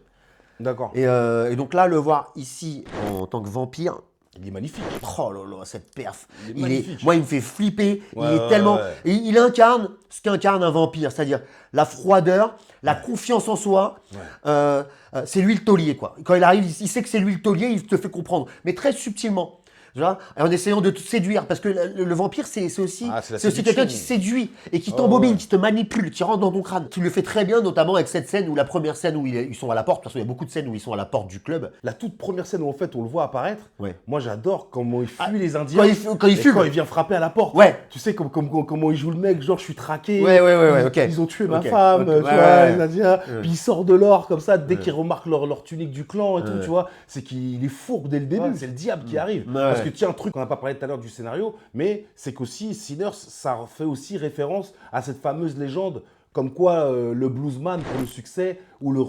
D'accord. Et donc là, le voir ici en tant que vampire. Il est magnifique. Oh là là, cette perf. Il est magnifique. Moi, il me fait flipper. Ouais, il est ouais, tellement. ouais. Et il incarne ce qu'incarne un vampire, c'est-à-dire la froideur, la confiance en soi. C'est lui le taulier, quoi. Quand il arrive, il sait que c'est lui le taulier, il te fait comprendre, mais très subtilement. Tu vois, et en essayant de te séduire, parce que le vampire, c'est aussi, Ah, c'est la c'est aussi quelqu'un qui séduction. séduit et qui Oh, t'embobine, ouais. qui te manipule, qui rentre dans ton crâne. Tu le fais très bien, notamment avec cette scène où la première scène où ils sont à la porte, parce qu'il y a beaucoup de scènes où ils sont à la porte du club. La toute première scène où en fait on le voit apparaître, Ouais. moi j'adore comment il fuit les Indiens. Quand il et fume. quand il vient frapper à la porte. Ouais. Tu sais comment il joue le mec, genre je suis traqué. Ouais, Ils- ok. Ils ont tué ma Ok, femme, ok, tu ouais, vois, ouais. les Indiens. Puis il sort de l'or comme ça dès qu'il remarque leur tunique du clan et tout, Ouais. tu vois. C'est qu'il est fourbe dès le début. C'est le diable qui arrive. Ouais. Parce que tiens, un truc qu'on n'a pas parlé tout à l'heure du scénario, mais c'est qu'aussi Sinners, ça fait aussi référence à cette fameuse légende. Comme quoi le bluesman pour le succès, ou le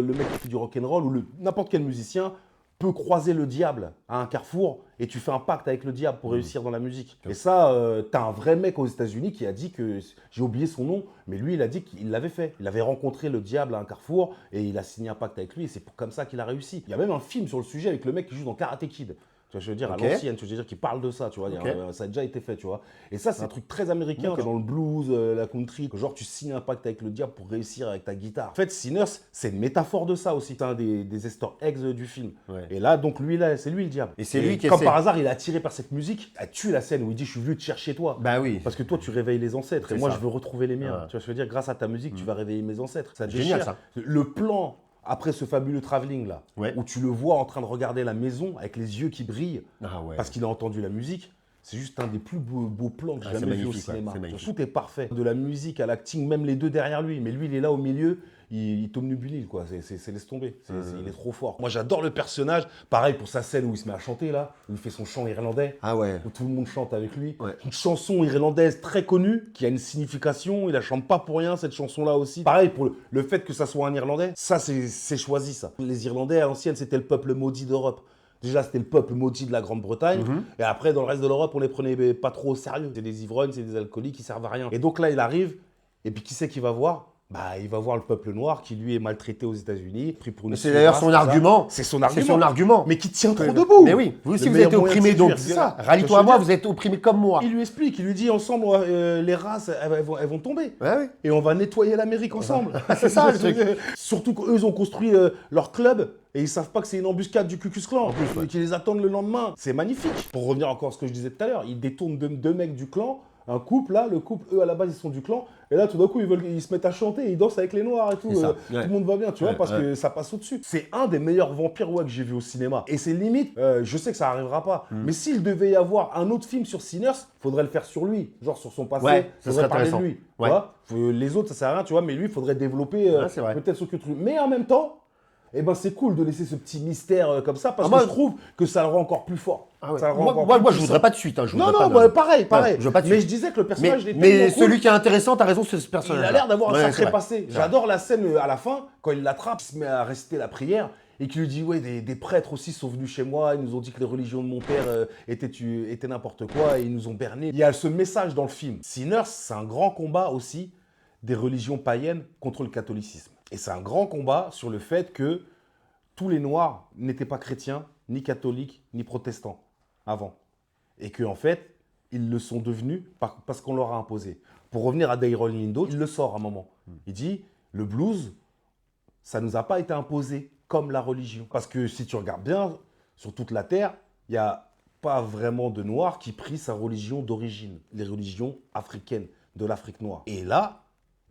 mec qui fait du rock'n'roll, ou n'importe quel musicien peut croiser le diable à un carrefour et tu fais un pacte avec le diable pour réussir dans la musique. Et ça, t'as un vrai mec aux États-Unis qui a dit que, j'ai oublié son nom, mais lui il a dit qu'il l'avait fait. Il avait rencontré le diable à un carrefour et il a signé un pacte avec lui et c'est comme ça qu'il a réussi. Il y a même un film sur le sujet avec le mec qui joue dans Karate Kid. Tu vois, je veux dire, Ok. à l'ancienne, tu veux dire, qui parle de ça, tu vois. Ok. Ça a déjà été fait, tu vois. Et ça, c'est un truc très américain, que dans le blues, la country, que genre tu signes un pacte avec le diable pour réussir avec ta guitare. En fait, Sinners, c'est une métaphore de ça aussi. C'est un des easter eggs du film. Ouais. Et là, donc lui, là, c'est lui le diable. Et c'est lui qui comme essaie. par hasard, il est attiré par cette musique. Elle tue la scène où il dit, je suis venu te chercher toi. Bah oui. Parce que toi, tu réveilles les ancêtres. Et C'est moi, ça. je veux retrouver les miens. Ouais. Tu vois, je veux dire, grâce à ta musique, tu vas réveiller mes ancêtres. Ça Génial, déchire. ça. Le plan, après ce fabuleux travelling là, Ouais. où tu le vois en train de regarder la maison avec les yeux qui brillent, Ah ouais. parce qu'il a entendu la musique, c'est juste un des plus beaux plans que j'ai Ah, c'est jamais vu au magnifique, ouais, cinéma. c'est magnifique. Tout est parfait. De la musique à l'acting, même les deux derrière lui. Mais lui, il est là au milieu, il t'omnubile, quoi. Laisse tomber. Il est trop fort. Moi, j'adore le personnage. Pareil pour sa scène où il se met à chanter, là, où il fait son chant irlandais. Ah ouais. Où tout le monde chante avec lui. Ouais. Une chanson irlandaise très connue, qui a une signification. Il la chante pas pour rien, cette chanson-là aussi. Pareil pour le fait que ça soit un Irlandais. Ça, c'est choisi, ça. Les Irlandais, à l'ancienne, c'était le peuple maudit d'Europe. Déjà, c'était le peuple maudit de la Grande-Bretagne. Et après, dans le reste de l'Europe, on les prenait pas trop au sérieux. C'est des ivrognes, c'est des alcooliques qui servent à rien. Et donc là, il arrive. Et puis, qui c'est qu'il va voir? Bah, il va voir le peuple noir qui, lui, est maltraité aux États-Unis, pris pour une C'est d'ailleurs sous-race, son tout ça. argument. C'est son C'est argument. son argument. Mais qui tient trop debout. Mais oui, vous aussi Le vous meilleur êtes moyen de opprimés, donc séduire, c'est ça. rallie-toi à Je veux moi, dire- vous êtes opprimés comme moi. Il lui explique, il lui dit ensemble, les races, elles vont tomber. Ouais, ouais. Et on va nettoyer l'Amérique ensemble. C'est ça, le truc. Surtout qu'eux, ils ont construit leur club et ils savent pas que c'est une embuscade du Ku Klux Klan. Et qu'ils les attendent le lendemain. C'est magnifique. Pour revenir encore à ce que je disais tout à l'heure, ils détournent deux mecs du clan. Un couple, là, le couple, eux, à la base, ils sont du clan. Et là, tout d'un coup, ils se mettent à chanter, ils dansent avec les noirs et tout. C'est ça, Tout ouais. le monde va bien, tu vois, Ouais, parce ouais. que ça passe au-dessus. C'est un des meilleurs vampires que j'ai vu au cinéma. Et c'est limite, je sais que ça arrivera pas. Mais s'il devait y avoir un autre film sur Sinners, faudrait le faire sur lui. Genre sur son passé, Ouais, ça faudrait serait parler de intéressant. lui. Ouais. Tu vois. Les autres, ça sert à rien, tu vois, mais lui, il faudrait développer Ouais, c'est vrai. peut-être ce que truc. Mais en même temps, eh ben, c'est cool de laisser ce petit mystère comme ça, parce Ah, moi, que je trouve que ça le rend encore plus fort. Ah ouais. Ça le rend Moi, encore moi, plus moi, je puissant. voudrais pas de suite. Hein, je Non, voudrais non, pas de- bah, pareil. je veux pas de Mais suite. je disais que le personnage il est Mais tellement celui cool. qui est intéressant, t'as raison, c'est ce Il personnage. a l'air d'avoir un Ouais, c'est sacré vrai. passé. J'adore la scène à la fin, quand il l'attrape, il se met à réciter la prière et qui lui dit ouais, des prêtres aussi sont venus chez moi, ils nous ont dit que les religions de mon père étaient n'importe quoi et ils nous ont bernés. Il y a ce message dans le film. Sinners, c'est un grand combat aussi des religions païennes contre le catholicisme. Et c'est un grand combat sur le fait que tous les Noirs n'étaient pas chrétiens, ni catholiques, ni protestants avant. Et qu'en fait, ils le sont devenus parce qu'on leur a imposé. Pour revenir à Daryl Lindo, il le sort à un moment. Il dit, le blues, ça ne nous a pas été imposé comme la religion. Parce que si tu regardes bien, sur toute la Terre, il n'y a pas vraiment de Noirs qui prient sa religion d'origine, les religions africaines, de l'Afrique noire. Et là,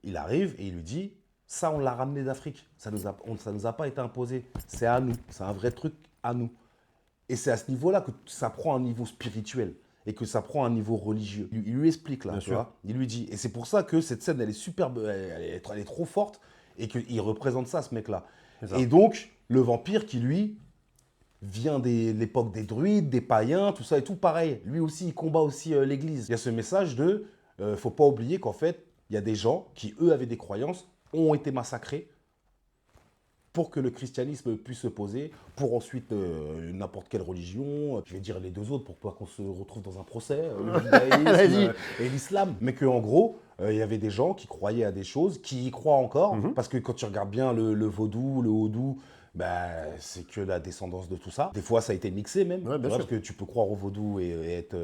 il arrive et il lui dit, ça on l'a ramené d'Afrique, ça nous a pas été imposé, c'est à nous, c'est un vrai truc à nous. Et c'est à ce niveau-là que ça prend un niveau spirituel et que ça prend un niveau religieux. Il lui explique là, Bien tu sûr. vois. Il lui dit, et c'est pour ça que cette scène, elle est superbe, elle est trop forte et qu'il représente ça, ce mec-là. C'est ça. Et donc, le vampire qui, lui, vient de l'époque des druides, des païens, tout ça et tout, pareil. Lui aussi, il combat aussi l'Église. Il y a ce message de, faut pas oublier qu'en fait, il y a des gens qui, eux, avaient des croyances, ont été massacrés pour que le christianisme puisse se poser, pour ensuite n'importe quelle religion, je vais dire les deux autres pour pas qu'on se retrouve dans un procès, le judaïsme Vas-y. et l'islam. Mais qu'en gros, il y avait des gens qui croyaient à des choses, qui y croient encore, parce que quand tu regardes bien le vaudou, le hodou, bah, c'est que la descendance de tout ça. Des fois, ça a été mixé même, Ouais, bien tu vois, sûr. parce que tu peux croire au vaudou et être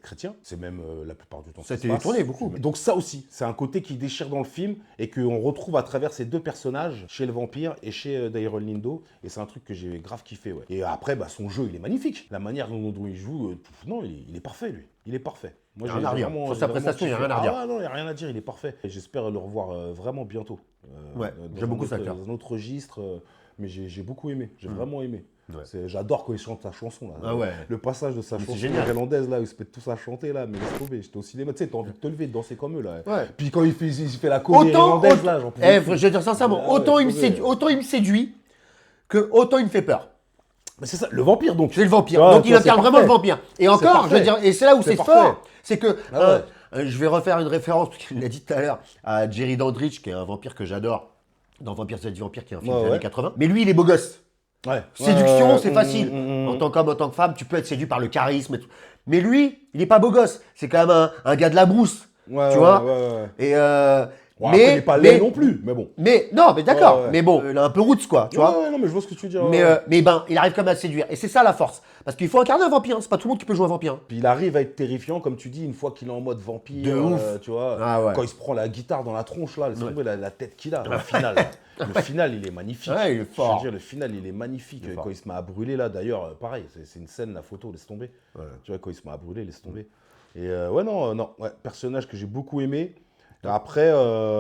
chrétien. C'est même la plupart du temps. Ça a ce qui été se passe. détourné beaucoup. Donc ça aussi, c'est un côté qui déchire dans le film et qu'on retrouve à travers ces deux personnages, chez le vampire et chez Daryl Lindo. Et c'est un truc que j'ai grave kiffé, ouais. Et après, bah, son jeu, il est magnifique. La manière dont il joue, non, il est parfait, lui. Il est parfait. Moi, Y a rien à dire. Sur sa prestation, y a kiffé. rien à dire. Ah ouais, non, il n'y a rien à dire, il est parfait. Et j'espère le revoir vraiment bientôt. Ouais, dans j'aime beaucoup un cet autre- acteur. dans un autre registre, mais j'ai beaucoup aimé. J'ai vraiment aimé. Ouais. J'adore quand il chante sa chanson. Là. Ah ouais. Le passage de sa Mais c'est chanson génial. irlandaise, là, où ils se mettent tous à chanter, là, mais laisse tomber. J'étais au cinéma, tu sais, t'as envie de te lever, de danser comme eux, là. Ouais. Puis quand il fait la choré Autant, irlandaise, là, j'en pouvais je plus. vais dire sincèrement, Ah ouais, autant, il me tomber. séduit que autant il me fait peur. Mais c'est ça, le vampire, donc. C'est le vampire. Ah, donc tu il vois, incarne c'est vraiment le parfait. vampire. Et encore, je parfait. veux dire, et c'est là où C'est c'est parfait. fort, c'est que Ah je vais refaire une référence, parce qu'il l'a dit tout à l'heure, à Jerry Dandridge, qui est un vampire que j'adore, dans Vampire Z Vampire, qui est un film Ouais, des ouais. années 80. Mais lui, il est beau gosse. Ouais. Séduction, Ouais, c'est facile. En tant qu'homme, en tant que femme, tu peux être séduit par le charisme et tout. Mais lui, il est pas beau gosse. C'est quand même un gars de la brousse. Ouais, tu ouais, vois ouais, ouais. Et Bon, après, il est pas laid non plus, mais bon. Mais non, mais d'accord. Ouais. Mais bon, il a un peu roots, quoi, tu vois. Ouais, non, mais je vois ce que tu veux dire. Mais, ouais. mais ben, il arrive quand même à te séduire. Et c'est ça la force. Parce qu'il faut incarner un vampire. C'est pas tout le monde qui peut jouer un vampire. Puis il arrive à être terrifiant, comme tu dis, une fois qu'il est en mode vampire. De ouf. Tu vois, Ah ouais. quand il se prend la guitare dans la tronche, là, laisse tomber la tête qu'il a. Le final, là. Le final, il est magnifique. Ouais, il est fort. Je veux dire, le final, il est magnifique. Il est fort. Quand il se met à brûler, là, d'ailleurs, pareil, c'est une scène, la photo, laisse tomber. Ouais. Tu vois, quand il se met à brûler, laisse tomber. Et ouais, non, non, ouais, personnage que j'ai beaucoup aimé. Après,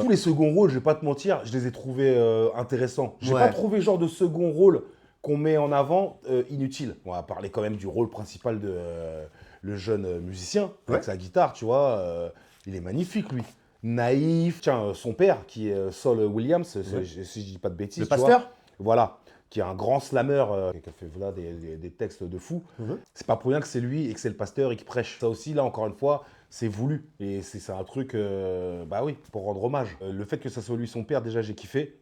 tous les seconds rôles, je vais pas te mentir, je les ai trouvés intéressants. J'ai Ouais. pas trouvé genre de second rôle qu'on met en avant inutile. On va parler quand même du rôle principal de le jeune musicien avec Ouais. sa guitare, tu vois. Il est magnifique, lui. Naïf. Tiens, son père, qui est Saul Williams, si je dis pas de bêtises. Le tu vois. pasteur. Voilà. Qui est un grand slammer, qui a fait voilà, des textes de fou. C'est pas pour rien que c'est lui et que c'est le pasteur et qui prêche. Ça aussi, là, encore une fois, c'est voulu. Et c'est un truc, bah oui, pour rendre hommage. Le fait que ça soit lui son père, déjà, j'ai kiffé.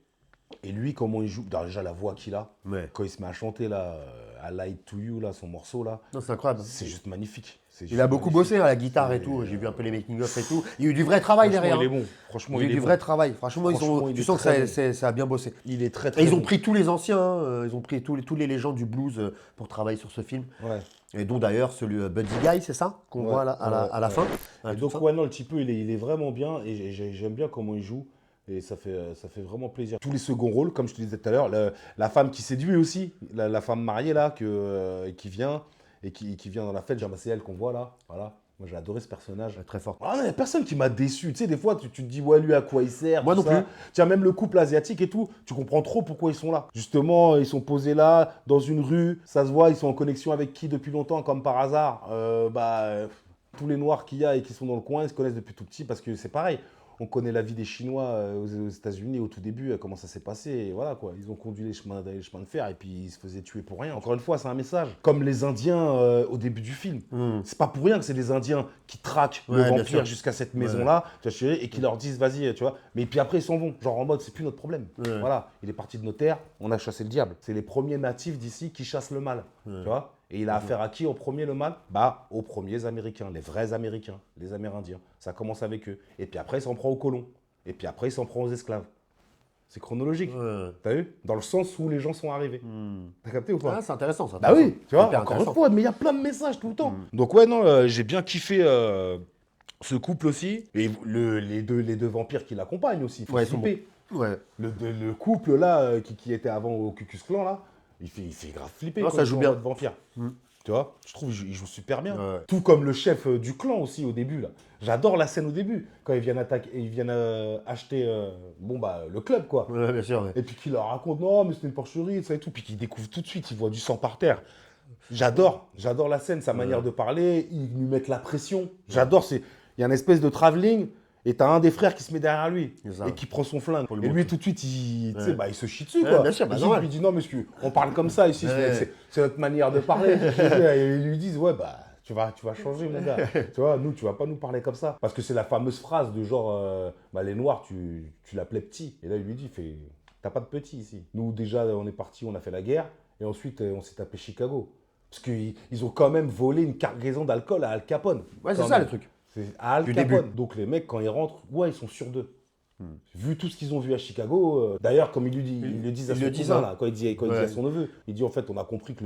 Et lui, comment il joue, déjà la voix qu'il a, Ouais. quand il se met à chanter, là, I Lied to You, là, son morceau, là, Non, c'est incroyable. c'est juste magnifique. C'est Il juste a beaucoup magnifique. bossé à la guitare et tout. J'ai vu un peu les making-of et tout. Il y a eu du vrai travail Franchement, derrière. il est bon. Franchement, Il y a eu il est du bon. vrai travail. Franchement, Franchement, il tu est sens très que bon. ça a bien bossé. Il est très, très Et ils ont bon. pris tous les anciens, ils ont pris tous les légendes du blues pour travailler sur ce film. Ouais. Et dont d'ailleurs celui Buddy Guy, c'est ça qu'on Ouais, voit là, à la ouais. fin. Et tout donc, ça. ouais, non, le petit peu, il est vraiment bien et j'aime bien comment il joue. Et ça fait vraiment plaisir. Tous les seconds rôles, comme je te disais tout à l'heure, la femme qui séduit aussi, la femme mariée là, qui vient et qui vient dans la fête, genre, bah, c'est elle qu'on voit là. Voilà. Moi, j'ai adoré ce personnage. Très fort. Ah non, il n'y a personne qui m'a déçu. Tu sais, des fois, tu te dis, ouais, lui, à quoi il sert. Moi tout non ça. plus. Tiens, même le couple asiatique et tout, tu comprends trop pourquoi ils sont là. Justement, ils sont posés là, dans une rue. Ça se voit, ils sont en connexion avec qui depuis longtemps, comme par hasard. Tous les Noirs qu'il y a et qui sont dans le coin, ils se connaissent depuis tout petit parce que c'est pareil. On connaît la vie des Chinois aux États-Unis au tout début, comment ça s'est passé. Et voilà quoi, ils ont conduit les chemins de fer et puis ils se faisaient tuer pour rien. Encore une fois, c'est un message. Comme les Indiens au début du film. C'est pas pour rien que c'est des Indiens qui traquent le Ouais, bien vampire sûr. jusqu'à cette maison-là, tu vois, chérie, et qui leur disent vas-y, tu vois. Mais puis après, ils s'en vont. Genre en mode, c'est plus notre problème. Ouais. Voilà, il est parti de nos terres, on a chassé le diable. C'est les premiers natifs d'ici qui chassent le mal. Tu vois. Et il a affaire à qui au premier le mal? Bah, aux premiers Américains, les vrais Américains, les Amérindiens. Ça commence avec eux. Et puis après, il s'en prend aux colons. Et puis après, il s'en prend aux esclaves. C'est chronologique. Ouais. T'as vu? Dans le sens où les gens sont arrivés. T'as capté ou pas? Ah, c'est intéressant ça. Bah oui, tu vois, Hyper encore une intéressant. fois, mais il y a plein de messages tout le temps. Donc ouais, non, j'ai bien kiffé ce couple aussi. Et les deux vampires qui l'accompagnent aussi. Faut Ouais, ils sont flipper. Ouais. Le couple là, qui était avant au Cucus Clan là, il fait grave flipper. Non, quand ça ils joue sont en bien. mode vampire. Tu vois, je trouve qu'il joue super bien. Ouais. Tout comme le chef du clan aussi au début là. J'adore la scène au début quand ils viennent acheter le club quoi. Ouais, bien sûr. Ouais. Et puis qu'il leur raconte non mais c'était une porcherie ça et tout, puis qu'ils découvrent tout de suite, ils voient du sang par terre. J'adore la scène, sa manière de parler, ils lui mettent la pression. J'adore, il y a une espèce de travelling. Et t'as un des frères qui se met derrière lui C'est ça. et qui prend son flingue. Pour le Et lui, montrer. tout de suite, il, tu sais, Ouais. il se chie dessus. Ouais, Quoi. bien sûr, bah, Et normal. il dit non, monsieur, on parle comme ça ici, Ouais. c'est notre manière de parler. Et ils lui disent ouais, bah, tu vas changer, mon gars. Tu vois, nous, tu vas pas nous parler comme ça. Parce que c'est la fameuse phrase de genre, les Noirs, tu l'appelais petit. Et là, il lui dit, t'as pas de petit ici. Nous, déjà, on est parti, on a fait la guerre. Et ensuite, on s'est tapé Chicago. Parce qu'ils ont quand même volé une cargaison d'alcool à Al Capone. Ouais, c'est Quand ça même. le truc. C'est à Al Du Capone. début. Donc les mecs, quand ils rentrent, ouais, ils sont sûrs d'eux. Vu tout ce qu'ils ont vu à Chicago, d'ailleurs, comme ils le disent à ils son le disent, cousin, hein. là, quand il dit Ouais. à son neveu, il dit en fait, on a compris que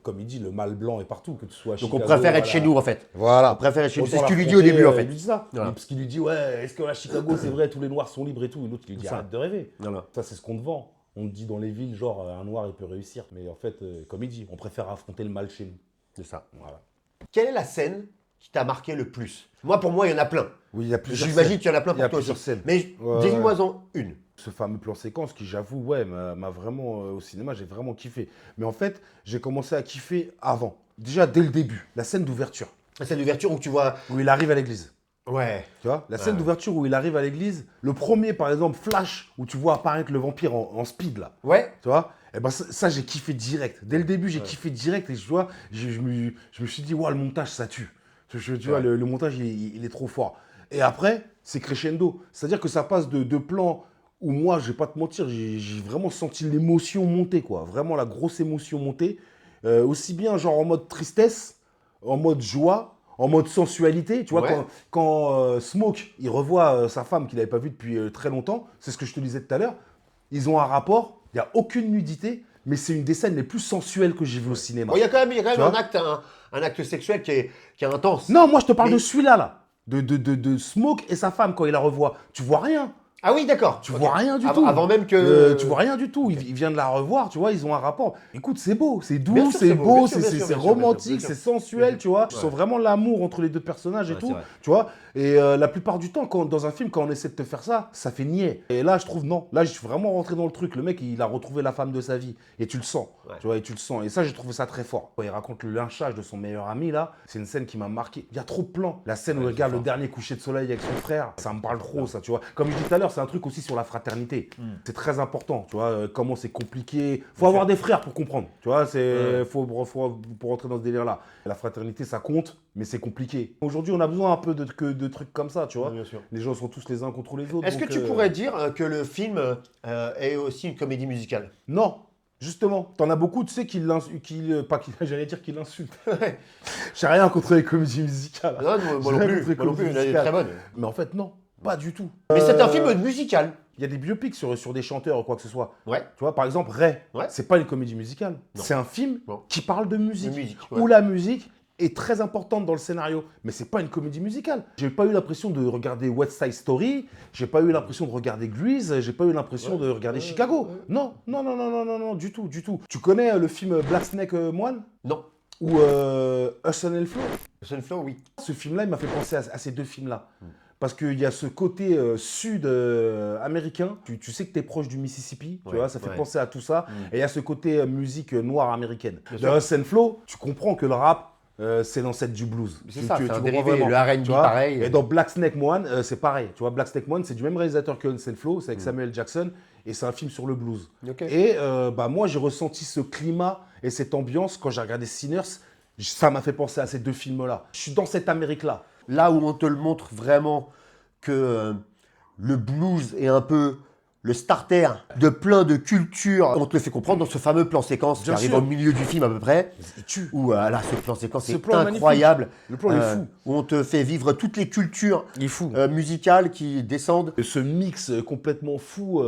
comme il dit, le mal blanc est partout, que tu sois à Donc Chicago. on préfère être voilà. chez nous en fait. Voilà. On préfère être chez nous. C'est Autant ce qu'il lui dit au l'affronter, début en fait. Il lui dit ça. Voilà. Parce qu'il lui dit, ouais, est-ce qu'à Chicago, c'est vrai, tous les noirs sont libres et tout. Et l'autre, il lui dit, C'est ça. arrête de rêver. Voilà. Ça, c'est ce qu'on te vend. On te dit dans les villes, genre, un noir, il peut réussir. Mais en fait, comme il dit, on préfère affronter le mal chez nous. C'est ça. Voilà. Quelle est la scène qui t'a marqué le plus? Moi, pour moi, il y en a plein. Oui, il y a plusieurs J'imagine scènes. qu'il y en a plein Il y a pour toi plusieurs aussi. scènes. Mais Ouais, dis-moi-en une. Ce fameux plan séquence qui, j'avoue, ouais, m'a vraiment, au cinéma, j'ai vraiment kiffé. Mais en fait, j'ai commencé à kiffer avant. Déjà, dès le début, la scène d'ouverture, La scène d'ouverture où tu vois. où il arrive à l'église. Ouais. Tu vois, la scène Ouais. d'ouverture où il arrive à l'église, le premier, par exemple, flash, où tu vois apparaître le vampire en speed, là. Ouais. Tu vois, et ben ça, j'ai kiffé direct. Dès le début, j'ai kiffé direct. Et tu vois, je me suis dit, ouais, le montage, ça tue. Tu vois, Ouais. le montage, il est trop fort. Et après, c'est crescendo. C'est-à-dire que ça passe de plans où moi, je vais pas te mentir, j'ai vraiment senti l'émotion monter, quoi. Vraiment la grosse émotion monter. Aussi bien genre en mode tristesse, en mode joie, en mode sensualité. Tu vois, Ouais. quand Smoke, il revoit sa femme qu'il n'avait pas vue depuis très longtemps, c'est ce que je te disais tout à l'heure, ils ont un rapport, il n'y a aucune nudité, mais c'est une des scènes les plus sensuelles que j'ai vues au cinéma. Bon, il y a quand même Tu vois un acte sexuel qui est intense. Non, moi je te parle Mais- de celui-là, là. De Smoke et sa femme quand il la revoit. Tu vois rien. Ah oui, d'accord. Tu Ok. vois rien du Av- tout. Avant même que. Tu vois rien du tout. Il vient de la revoir, tu vois, ils ont un rapport. Écoute, c'est beau, c'est Bien doux, sûr, c'est c'est beau, beau, bien sûr, bien sûr, c'est bien sûr, romantique, bien sûr. c'est sensuel, tu vois. Tu Ouais. sens vraiment l'amour entre les deux personnages et Ouais, tout, c'est vrai. tu vois. Et la plupart du temps, dans un film, quand on essaie de te faire ça, ça fait niais. Et là, je trouve non. Là, je suis vraiment rentré dans le truc. Le mec, il a retrouvé la femme de sa vie. Et tu le sens, Ouais. tu vois, et tu le sens. Et ça, j'ai trouvé ça très fort. Quand il raconte le lynchage de son meilleur ami, là, c'est une scène qui m'a marqué. Il y a trop de plans. La scène où il regarde le dernier coucher de soleil avec son frère, ça me parle trop, ça, tu vois. Comme je disais tout à l'heure, c'est un truc aussi sur la fraternité. C'est très important, tu vois, comment c'est compliqué. Faut avoir des frères pour comprendre, tu vois, faut pour rentrer dans ce délire-là. La fraternité, ça compte, mais c'est compliqué. Aujourd'hui, on a besoin un peu de trucs comme ça, tu vois. Ouais, bien sûr. Les gens sont tous les uns contre les autres. Est-ce que donc, tu pourrais dire que le film est aussi une comédie musicale? Non, justement, t'en as beaucoup, tu sais, j'allais dire qu'ils l'insultent. J'ai rien contre les comédies musicales. Non, moi non J'ai rien plus, contre les moi non plus, il y en a des comédies très bonnes. Mais en fait, non, pas du tout. Mais c'est un film musical. Il y a des biopics sur des chanteurs ou quoi que ce soit. Ouais. Tu vois, par exemple, Ray, Ouais. c'est pas une comédie musicale. Non. C'est un film Non. qui parle de musique. De musique, ouais. Où la musique est très importante dans le scénario. Mais c'est pas une comédie musicale. J'ai pas eu l'impression de regarder West Side Story. J'ai pas eu l'impression de regarder Grease. J'ai pas eu l'impression de regarder Chicago. Non, non, non, non, non, non, non, du tout, du tout. Tu connais le film Black Snake Moine Non. ou Hustle and Flow? Sunflow, oui. Ce film-là, il m'a fait penser à ces deux films-là. Parce qu'il y a ce côté sud-américain. Tu sais que tu es proche du Mississippi, tu Ouais, vois, ça fait ouais. penser à tout ça. Et il y a ce côté musique noire américaine. Bien Dans sûr. Hustle and Flow, tu comprends que le rap, c'est l'ancêtre du blues. C'est Tu- ça, tu- c'est tu un comprends dérivé, vraiment, le R&B tu vois. pareil. Et dans Black Snake Moine, c'est pareil. Tu vois, Black Snake Moine, c'est du même réalisateur que Hustle and Flow, c'est avec Samuel Jackson, et c'est un film sur le blues. Ok. Et moi, j'ai ressenti ce climat et cette ambiance quand j'ai regardé Sinners. Ça m'a fait penser à ces deux films-là. Je suis dans cette Amérique-là. Là où on te le montre vraiment que le blues est un peu le starter de plein de cultures, on te le fait comprendre dans ce fameux plan séquence qui Bien arrive sûr. au milieu du film à peu près, Il tue. où là, ce plan séquence Ce est plan est incroyable, Le plan est fou. où on te fait vivre toutes les cultures Il est fou. musicales qui descendent. Ce mix complètement fou,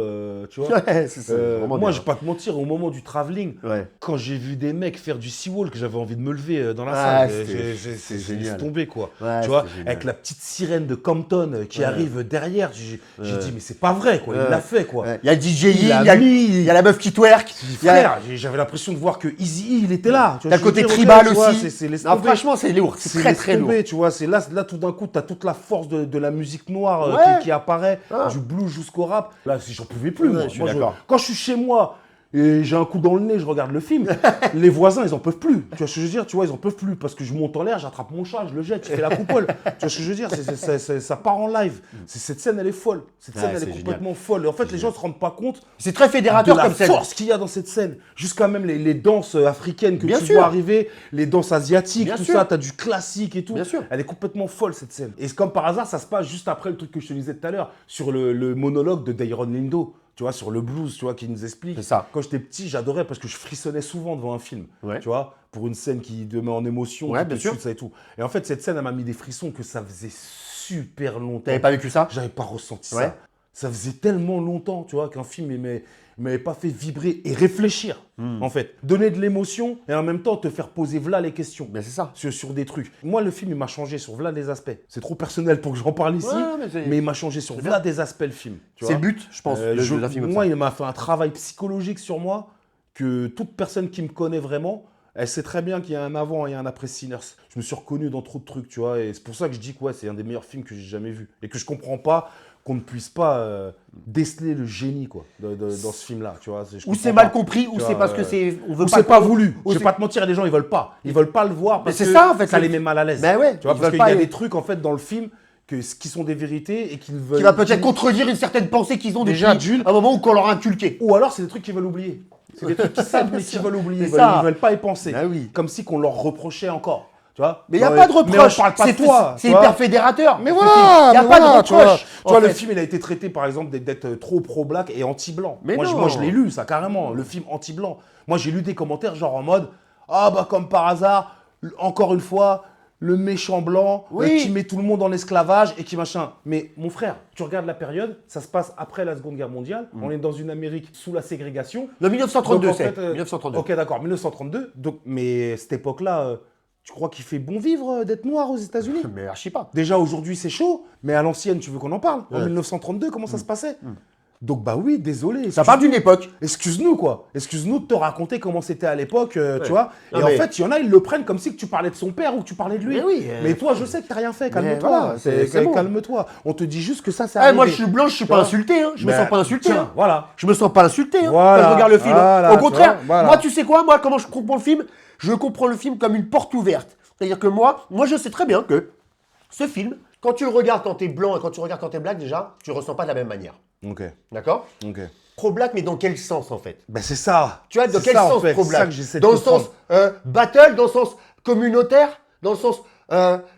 tu vois. Ouais, c'est vraiment Moi, bien. je vais pas te mentir, au moment du travelling, Ouais. quand j'ai vu des mecs faire du seawalk, j'avais envie de me lever dans la Ah, salle. c'était- J'ai c'est laissé génial. tomber, quoi. Ouais, tu vois, c'était génial. avec la petite sirène de Compton qui Ouais. arrive derrière, j'ai Ouais. dit, mais c'est pas vrai, quoi. Ouais. Il l'a fait, quoi. Ouais. Il y a le DJ, Il a il y a la meuf qui twerk. il y a- Frère, j'avais l'impression de voir que Easy il était là. Tu vois, T'as le je veux côté dire, ok, tribal tu vois, aussi. laisse Non, tomber. franchement, c'est lourd. C'est très laisse très lourd. tomber, tu vois, c'est là tout d'un coup, tu as toute la force de la musique noire Ouais. qui apparaît, Ah. du blues jusqu'au rap. Là, si j'en pouvais plus, Ouais, moi. je suis Moi, d'accord. quand je suis chez moi et j'ai un coup dans le nez, je regarde le film, les voisins, ils en peuvent plus. Tu vois ce que je veux dire? Tu vois, ils en peuvent plus parce que je monte en l'air, j'attrape mon chat, je le jette, je fais la coupole. Tu vois ce que je veux dire? Ça part en live. Cette scène, elle est folle. Cette Ouais, scène, elle c'est est complètement folle. Et en fait, les gens se rendent pas compte C'est très de fédérateur la comme scène. force qu'il y a dans cette scène. Jusqu'à même les danses africaines que Bien tu sûr. vois arriver, les danses asiatiques, Bien tout sûr. ça, t'as du classique et tout. Bien sûr. Elle est complètement folle cette scène. Et comme par hasard, ça se passe juste après le truc que je te disais tout à l'heure, sur le monologue de Dayron Lindo, tu vois, sur le blues, tu vois, qui nous explique. C'est ça. Quand j'étais petit, j'adorais parce que je frissonnais souvent devant un film, Ouais. tu vois, pour une scène qui te met en émotion, Ouais, qui te bien sûr. chute, ça et tout. Et en fait, cette scène, elle m'a mis des frissons que ça faisait super longtemps. T'avais pas vécu ça? J'avais pas ressenti Ouais. ça. Ça faisait tellement longtemps, tu vois, qu'un film il m'avait pas fait vibrer et réfléchir, en fait. Donner de l'émotion et en même temps te faire poser v'là les questions Ben c'est ça. sur des trucs. Moi, le film, il m'a changé sur v'là des aspects. C'est trop personnel pour que j'en parle ici, Ouais, mais mais il m'a changé sur v'là des aspects, le film. tu C'est vois. le but, je pense, d'un film comme Moi, ça. il m'a fait un travail psychologique sur moi que toute personne qui me connaît vraiment, elle sait très bien qu'il y a un avant et un après Sinners. Je me suis reconnu dans trop de trucs, tu vois, et c'est pour ça que je dis que ouais, c'est un des meilleurs films que j'ai jamais vu. Et que je comprends pas qu'on ne puisse pas déceler le génie, quoi, dans ce film-là, tu vois. Ou c'est mal compris, ou Tu c'est vois, parce que c'est. On veut Ou c'est pas voulu. ou Je vais c'est- pas te mentir, il y a des gens, ils veulent pas. Ils veulent pas le voir parce Mais c'est que ça, en fait, ça c'est- les met mal à l'aise. Ben ouais, tu vois, ils parce veulent qu'il y pas a y- des trucs, en fait, dans le film qui sont des vérités et qu'ils veulent... Qui va peut-être contredire une certaine pensée qu'ils ont Déjà, depuis d'une- un moment où qu'on leur a inculqué. Ou alors, c'est des trucs qu'ils veulent oublier. C'est des trucs qu'ils savent, mais qu'ils veulent oublier. C'est Ils ça. veulent pas y penser. Ben oui. Comme si qu'on leur reprochait encore. Tu vois. Mais il n'y a Ouais, pas de Mais on reproche. parle pas de C'est toi. c'est tu vois. hyper fédérateur. Mais Il voilà, n'y a mais pas voilà, de reproche. Tu vois, en le fait. film, il a été traité, par exemple, d'être trop pro-black et anti-blanc. Mais Moi, non. moi, je l'ai lu, ça, carrément, le film anti-blanc. Moi, j'ai lu des commentaires genre en mode « Ah, bah, comme par hasard, encore une fois, le méchant blanc Oui. qui met tout le monde en esclavage et qui machin. Mais mon frère, tu regardes la période, ça se passe après la Seconde Guerre mondiale. On est dans une Amérique sous la ségrégation. Le 1932, Donc, en c'est. fait, 1932. Ok, d'accord, 1932. Donc, mais cette époque-là, tu crois qu'il fait bon vivre d'être noir aux États-Unis? Mais archi pas. Déjà aujourd'hui c'est chaud, mais à l'ancienne, tu veux qu'on en parle? En Ouais. 1932, comment ça se passait? Donc bah oui, désolé. Ça parle d'une époque. Excuse-nous quoi. Excuse-nous de te raconter comment c'était à l'époque, tu vois. Non, Et mais- en fait, il y en a, ils le prennent comme si que tu parlais de son père ou que tu parlais de lui. Mais oui, Mais toi, je sais que t'as rien fait. Calme-toi. voilà, c'est bon. Calme-toi. On te dit juste que ça, c'est Eh, arrivé. moi, je suis blanc, je suis pas vois. insulté. Hein. Je me Ben, sens pas insulté. tiens, Hein. voilà. Je me sens pas insulté hein, Voilà, quand je regarde le film. voilà, Au tu contraire, vois, voilà. moi, tu sais quoi? Moi, comment je comprends le film? Je comprends le film comme une porte ouverte. C'est-à-dire que moi, je sais très bien que ce film, quand tu le regardes quand t'es blanc et quand tu le regardes quand t'es black, déjà, tu le ressens pas de la même manière. Ok, D'accord? ok. Pro-black, mais dans quel sens, en fait? Ben c'est ça. Tu vois, dans C'est quel ça, en sens fait. C'est ça pro-black? que j'essaie de Dans le comprendre. sens battle, dans le sens communautaire, dans le sens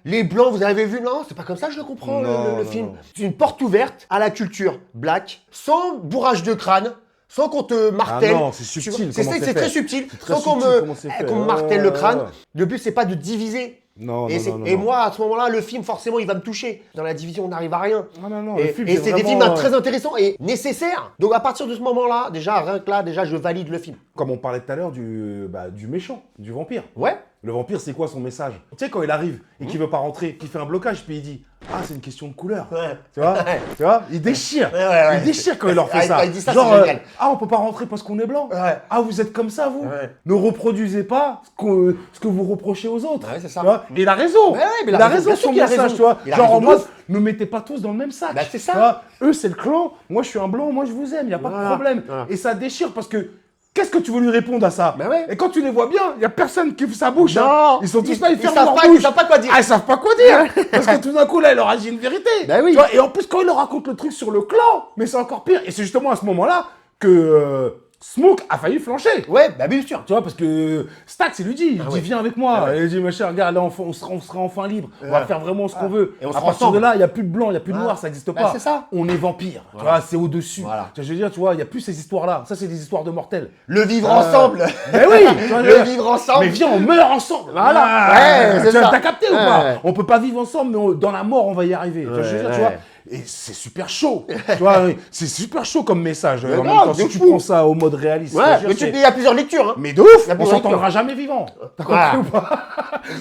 les blancs, vous avez vu? Non, c'est pas comme ça que je le comprends, Non, le non, film. non. C'est une porte ouverte à la culture black, sans bourrage de crâne, sans qu'on te martèle. Ah non, c'est Tu subtil, vois, C'est comment c'est c'est très fait. subtil, C'est très sans qu'on subtil comment c'est fait. qu'on me martèle le crâne. Ouais. Le but, c'est pas de diviser. Non, Et, non, non, et non. moi, à ce moment-là, le film, forcément, il va me toucher. Dans la division, on n'arrive à rien. Non, non, non. le Et, film, et c'est des films vraiment, très intéressants et nécessaires. Donc à partir de ce moment-là, déjà, rien que là, déjà, je valide le film. Comme on parlait tout à l'heure du méchant, du vampire. Ouais. Le vampire, c'est quoi son message? Tu sais, quand il arrive et qu'il veut pas rentrer, qu'il fait un blocage, puis il dit « Ah, c'est une question de couleur. Ouais. Tu vois, Ouais. tu vois? Il déchire. Ouais. Il déchire quand il leur fait Ah, ça. quand il dit ça, Genre, c'est génial. Ah, on peut pas rentrer parce qu'on est blanc. Ouais. Ah, vous êtes comme ça, vous. Ouais. Ne reproduisez pas ce que vous reprochez aux autres. Ouais, c'est ça. Tu vois? Mais il a raison. Ouais, mais il a raison bien sûr son qu'il a message, raison. tu vois. Il a Genre raison en de mode, ouf. ne mettez pas tous dans le même sac. Bah, c'est ça. Tu vois, eux, c'est le clan. Moi, je suis un blanc. Moi, je vous aime. Il n'y a pas de Voilà. problème. Voilà. Et ça déchire parce que qu'est-ce que tu veux lui répondre à ça? Bah ouais. Et quand tu les vois bien, il n'y a personne qui ouvre sa bouche. Non. hein. Ils sont tous là, ils ferment savent leur pas, bouche. ils savent pas quoi dire. Ah, ils savent pas quoi dire. Parce que tout d'un coup, là, il leur a dit une vérité. Bah oui. Tu vois, et en plus, quand il leur raconte le truc sur le clan, mais c'est encore pire. Et c'est justement à ce moment-là que Smoke a failli flancher. Ouais, bah bien sûr. Tu vois, parce que Stax, il lui dit, il Ah dit, ouais. viens avec moi. Ah ouais. Et il dit, machin, regarde, là, on sera enfin libre. On va Ouais. faire vraiment ce qu'on veut. Et on à sera partir ensemble. de là, il n'y a plus de blanc, il n'y a plus de Ah. noir, ça n'existe Bah, pas. c'est ça. On est vampire. Tu Voilà. vois, c'est au-dessus. Voilà. Tu vois, je veux dire, tu vois, il n'y a plus ces histoires-là. Ça, c'est des histoires de mortels. Le vivre ensemble. Mais oui, tu vois, Le vivre ensemble. Mais viens, on meurt ensemble. Voilà. Ah, Ouais, c'est ça. T'as capté ou Ouais. pas? On peut pas vivre ensemble, mais dans la mort, on va y arriver. Tu vois, je veux dire, tu Ouais. vois. Et c'est super chaud. Tu vois, c'est super chaud comme message. Mais En même grave, temps, si de tu fou. prends ça au mode réaliste. Ouais, je veux dire, mais c'est- il y a plusieurs lectures. Hein. mais de ouf, La on plus s'entendra jamais vivant. T'as compris Voilà. ou pas?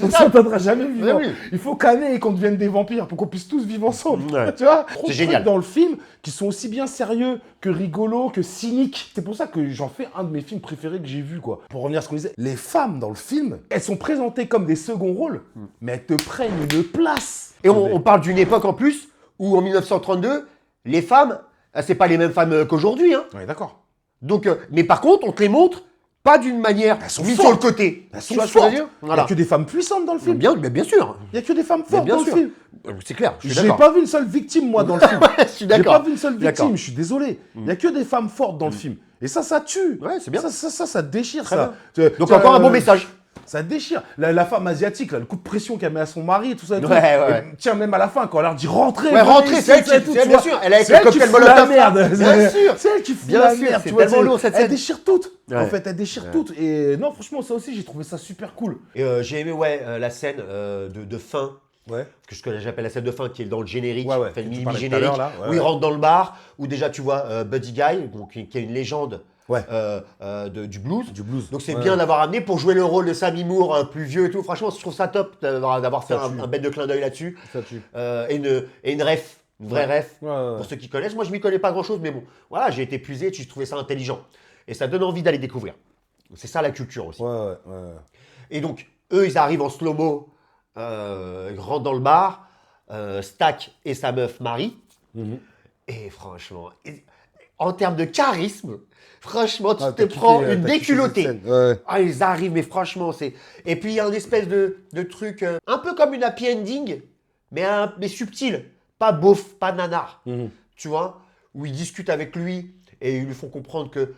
On ça. s'entendra jamais vivant. Mais oui. Il faut canner et qu'on devienne des vampires pour qu'on puisse tous vivre ensemble. Ouais. Tu vois? Trop de génial. trucs dans le film qui sont aussi bien sérieux que rigolos, que cyniques. C'est pour ça que j'en fais un de mes films préférés que j'ai vu, quoi. Pour revenir à ce qu'on disait, les femmes dans le film, elles sont présentées comme des seconds rôles, mais elles te prennent une place. Et on parle d'une époque en plus où en 1932, les femmes, c'est pas les mêmes femmes qu'aujourd'hui. Hein. Ouais, d'accord. Donc, mais par contre, on te les montre pas d'une manière Elles sont mise sur le fortes. côté. Elles sont Tu vois ce que je veux fortes. dire Il n'y Voilà. a que des femmes puissantes dans le film. Bien, mais bien sûr. Il n'y a que des femmes fortes bien dans sûr. le film. C'est clair, je suis J'ai d'accord. pas vu une seule victime, moi, dans le film. Je suis J'ai d'accord. pas vu une seule D'accord. victime, je suis désolé. Il n'y a que des femmes fortes dans le film. Et ça tue. Ouais, c'est bien. Ça déchire, Très ça. Donc encore un bon message. Ça déchire. La femme asiatique, là, le coup de pression qu'elle met à son mari, tout ça. Et tout. Ouais, ouais. Et tiens, même à la fin, quand elle leur dit rentrez. Ouais, venez rentrez, ici, c'est elle qui- tout, c'est tu elle, bien vois. sûr. Elle est avec C'est le elle qui cocktail fout la Molotov, là. merde. Bien sûr. C'est elle qui fout Bien la sûr, merde. c'est tu vois, tellement lourd, cette Elle scène. déchire toutes. Ouais. En fait, elle déchire toutes. Et non, franchement, ça aussi, j'ai trouvé ça super cool. Et j'ai aimé la scène de fin. Ouais. Ce que j'appelle la scène de fin qui est dans le générique, Ouais, ouais, enfin, que le tu parlais tout à mini-générique, l'heure, là, ouais, où il ouais. rentre dans le bar, où déjà tu vois Buddy Guy, donc, qui est une légende Ouais. du blues. Du blues. Donc c'est Ouais. bien d'avoir amené pour jouer le rôle de Sammy Moore, plus vieux et tout. Franchement, je trouve ça top d'avoir fait Ça tue. un bête de clin d'œil là-dessus. Ça tue. Et une ref, une vraie ref, Ouais, ouais. pour ceux qui connaissent. Moi, je m'y connais pas grand-chose, mais bon, voilà, j'ai été puisé, je trouvais ça intelligent. Et ça donne envie d'aller découvrir. C'est ça la culture aussi. Ouais, ouais, ouais. Et donc, eux, ils arrivent en slow-mo, ils rentrent dans le bar, Stack et sa meuf Marie. Mhm. Et franchement, en termes de charisme, franchement, tu Ah, te t'as kiffé, prends t'as une kiffé déculottée. cette scène. Ouais. Ah, ils arrivent, mais franchement, c'est... Et puis, il y a une espèce de truc, un peu comme une happy ending, mais subtil. Pas beauf, pas nanar, Mhm. tu vois, où ils discutent avec lui et ils lui font comprendre que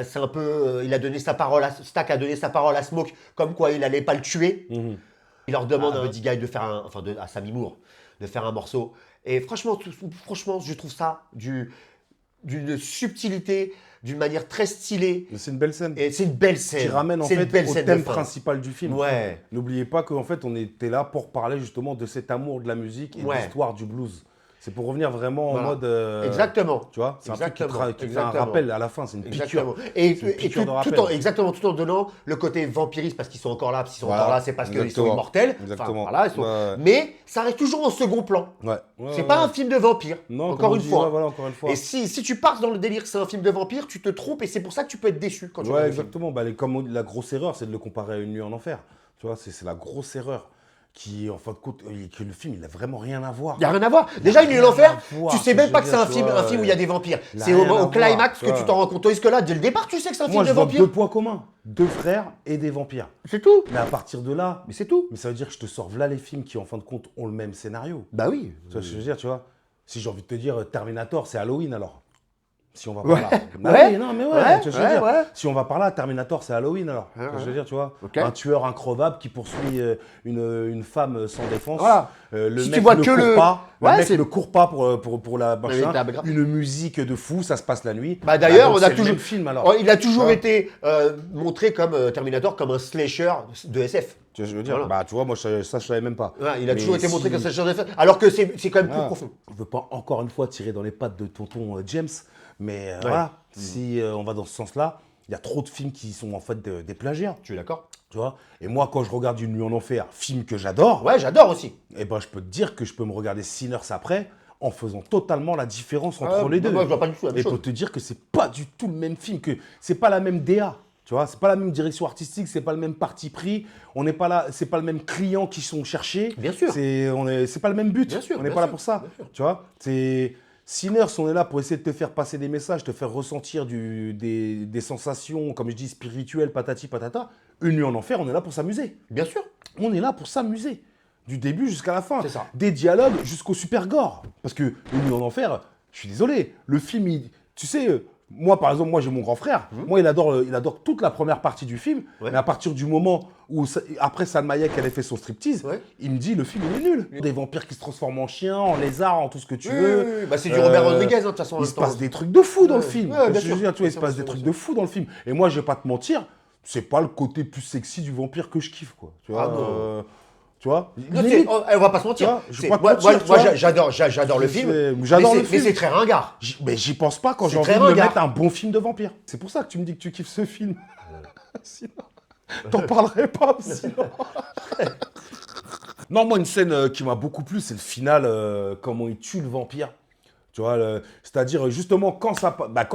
c'est un peu... il a donné sa parole à... Stack a donné sa parole à Smoke, comme quoi il allait pas le tuer. Mhm. Il leur demande à Buddy Guy de faire à Sammy Moore, de faire un morceau. Et franchement, je trouve ça d'une subtilité, d'une manière très stylée. C'est une belle scène. Et c'est une belle scène. Qui ramène en C'est une fait belle au scène thème de fin. principal du film. Ouais. N'oubliez pas qu'en fait, on était là pour parler justement de cet amour de la musique et de Ouais. l'histoire du blues. C'est pour revenir vraiment Voilà. en mode. Exactement. Tu vois, c'est un truc Exactement. qui fait un Exactement. rappel à la fin, c'est une Exactement. piqûre. Et, C'est une piqûre de rappel. tout en donnant le côté vampiriste parce qu'ils sont encore là. S'ils sont Voilà. encore là, c'est parce qu'ils sont Exactement. immortels. Exactement. Enfin, voilà, ils sont... Ouais. Mais ça reste toujours en second plan. Ouais. C'est pas un film de vampire. Non, comme encore on une dit, fois. ouais, voilà, encore une fois. Et si tu pars dans le délire que c'est un film de vampire, tu te trompes et c'est pour ça que tu peux être déçu quand tu Ouais, regardes le film. exactement. Bah, comme la grosse erreur, c'est de le comparer à Une nuit en enfer. Tu vois, c'est la grosse erreur. Qui, en fin de compte, que le film, il n'a vraiment rien à voir. Il n'y a rien à voir. Déjà, Une nuit en rien enfer, à voir, tu sais ce même que pas je que veux c'est un dire, film, tu vois, un film où il y a des vampires. il a C'est rien à au voir, climax tu que vois. tu t'en rends compte. Est-ce que là, dès le départ, tu sais que c'est un Moi, film je de vois vampires? deux points communs. Deux frères et des vampires. C'est tout. Mais à partir de là, Mais c'est tout. mais ça veut dire que je te sors là les films qui, en fin de compte, ont le même scénario. Bah oui. Tu vois ce que je veux dire, tu vois? Si j'ai envie de te dire Terminator, c'est Halloween alors. Si on va Ouais. par là. Bah Ouais. oui, non, mais ouais, Ouais, tu vois ce que je veux dire. ouais. Si on va par là, Terminator, c'est Halloween alors. Tu vois ce que je veux dire, tu vois? Ok. Un tueur increvable qui poursuit une femme sans défense. Voilà. Le Si mec tu vois ne que court le- pas. Ouais, le mec c'est- ne court pas pour la machin. Mais t'as grave. Une musique de fou, ça se passe la nuit. Bah d'ailleurs, donc on a c'est le toujours. même film alors. Oh, il a toujours Ouais. été montré comme Terminator comme un slasher de SF. Tu vois ce que je veux dire? Voilà. Bah tu vois, moi ça je savais même pas. Ouais, il a Mais toujours été montré si- comme un slasher de SF. Alors que c'est quand même plus Voilà. profond. Je veux pas encore une fois tirer dans les pattes de tonton James, mais voilà, si on va dans ce sens-là, il y a trop de films qui sont en fait des plagiats, Tu es d'accord? tu vois. Et moi, quand je regarde Une nuit en enfer, film que j'adore, Ouais, j'adore aussi. eh ben je peux te dire que je peux me regarder Sinners après en faisant totalement la différence entre Ah, les deux. Moi, je vois pas du tout la même Et pour chose. te dire que c'est pas du tout le même film, que c'est pas la même DA. Tu vois, c'est pas la même direction artistique, c'est pas le même parti pris. On n'est pas là, c'est pas le même client qui sont cherchés. Bien sûr. C'est pas le même but. Bien sûr, On n'est bien pas là sûr, pour ça. bien sûr. Tu vois, c'est Sinners, on est là pour essayer de te faire passer des messages, te faire ressentir des sensations, comme je dis, spirituelles, patati patata. Une nuit en enfer, on est là pour s'amuser. Bien sûr. On est là pour s'amuser. Du début jusqu'à la fin. C'est ça. Des dialogues jusqu'au super gore. Parce que Une nuit en enfer, je suis désolé, le film, tu sais, moi par exemple, moi j'ai mon grand frère, moi il adore toute la première partie du film, Ouais. mais à partir du moment où, après Salma Hayek, elle a fait son striptease, Ouais. il me dit le film il est nul. Des vampires qui se transforment en chiens, en lézards, en tout ce que tu Oui, veux. oui, oui. Bah, c'est du Robert Euh, Rodriguez, hein, de toute façon. en Il même se temps. passe des trucs de fou dans le Ouais. film. Ouais, bien Je veux sûr. dire, tu vois, il se Bien passe sûr, des trucs bien de fou dans le film. Et moi, je vais pas te mentir, c'est pas le côté plus sexy du vampire que je kiffe, quoi. Tu vois, Ah non. tu vois Non, limite, on va pas se mentir. Tu vois, je vais C'est- pas te moi, mentir, tu moi, vois. j'adore le film. J'adore mais le c'est- Mais film. c'est très ringard. Mais j'y pense pas quand C'est j'ai envie très de me ringard. mettre un bon film de vampire. C'est pour ça que tu me dis que tu kiffes ce film. Sinon, t'en parlerais pas, sinon. Non, moi, une scène qui m'a beaucoup plu, c'est le final, comment il tue le vampire. Tu vois, c'est-à-dire, justement, quand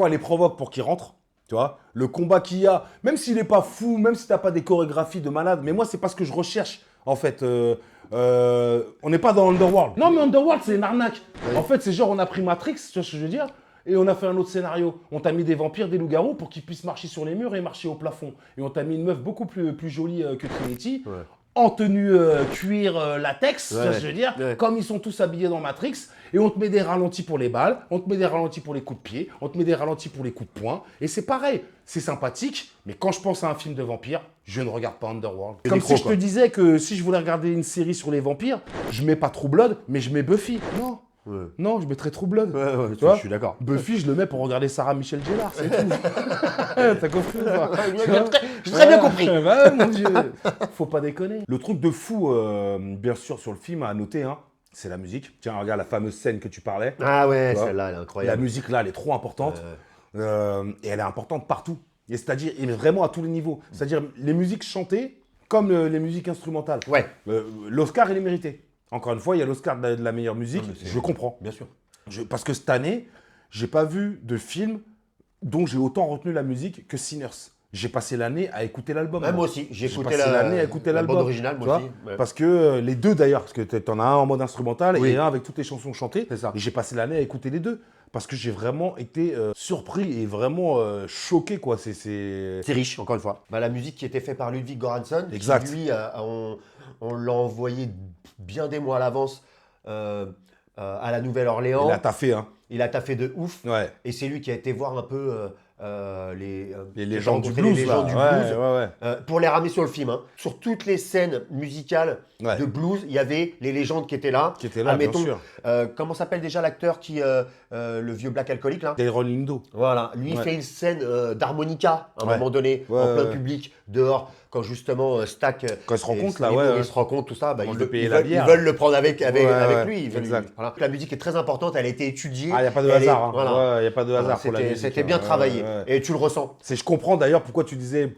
elle les provoque pour qu'ils rentrent, tu vois, le combat qu'il y a, même s'il n'est pas fou, même si t'as pas des chorégraphies de malade, mais moi, c'est pas ce que je recherche, en fait. On n'est pas dans Underworld. Non, mais Underworld, c'est une arnaque. Ouais. En fait, c'est genre, on a pris Matrix, tu vois ce que je veux dire, et on a fait un autre scénario. On t'a mis des vampires, des loups-garous pour qu'ils puissent marcher sur les murs et marcher au plafond. Et on t'a mis une meuf beaucoup plus jolie que Trinity, Ouais. en tenue cuir latex, tu vois Ouais. ce que je veux dire, Ouais. comme ils sont tous habillés dans Matrix, et on te met des ralentis pour les balles, on te met des ralentis pour les coups de pied, on te met des ralentis pour les coups de poing, et c'est pareil, c'est sympathique, mais quand je pense à un film de vampire, je ne regarde pas Underworld. C'est Comme des si crocs, je quoi. te disais que si je voulais regarder une série sur les vampires, je mets pas True Blood, mais je mets Buffy. Non, Ouais. non, je mettrais True Blood. Ouais, Tu vois, je suis d'accord. Buffy, je le mets pour regarder Sarah Michelle Gellar, c'est tout. T'as compris ou pas? J'ai très bien compris. Ouais, mon Dieu. Faut pas déconner. Le truc de fou, bien sûr, sur le film, à noter, hein, c'est la musique. Tiens, regarde la fameuse scène que tu parlais. Ah ouais, Tu vois, celle-là, elle est La incroyable. musique, là, elle est trop importante. Et elle est importante partout. Et c'est-à-dire, et vraiment à tous les niveaux. C'est-à-dire, les musiques chantées, comme les musiques instrumentales. Ouais, L'Oscar, il est mérité. Encore une fois, il y a l'Oscar de la meilleure musique. Non, mais c'est- Je comprends. bien sûr. Parce que cette année, j'ai pas vu de film dont j'ai autant retenu la musique que Sinners. J'ai passé l'année à écouter l'album. Ouais, moi aussi, j'ai J'ai écouté passé l'année à écouter la l'album. bande originale, tu moi vois, aussi. Ouais. Parce que les deux d'ailleurs, parce que t'en as un en mode instrumental Oui. et un avec toutes les chansons chantées. C'est ça. Et j'ai passé l'année à écouter les deux. Parce que j'ai vraiment été surpris et vraiment choqué, quoi. C'est... C'est riche, encore une fois. Bah, la musique qui était faite par Ludwig Göransson, qui, Exact. lui, on l'a envoyé bien des mois à l'avance à la Nouvelle-Orléans. Il a taffé, hein. Il a taffé de ouf. Ouais. Et c'est lui qui a été voir un peu Les légendes du rencontré blues, les légendes du là. blues. Ouais. Pour les ramener sur le film, hein. Sur toutes les scènes musicales Ouais. de blues, il y avait les légendes qui étaient là. Qui était là, Admettons, bien sûr. comment s'appelle déjà l'acteur qui, le vieux black alcoolique là? Dairon Lindo. Voilà, lui il Ouais. fait une scène d'harmonica à un Ouais. moment donné, Ouais, en plein ouais. public, dehors, quand justement Stack Quand ils se rencontrent, et là, Stevie ouais, Wonder, ouais. ils se rencontrent, tout ça, bah, Ils ils, veulent payer ils la veulent, bière. ils veulent le prendre avec Ouais, lui. Ils veulent- exact. voilà. La musique est très importante, elle a été étudiée. Ah, il n'y a pas de elle est- hasard. Hein. voilà. Ouais, y a pas de hasard pour la musique. C'était hein. bien travaillé, Ouais. et tu le ressens. Je comprends d'ailleurs pourquoi tu disais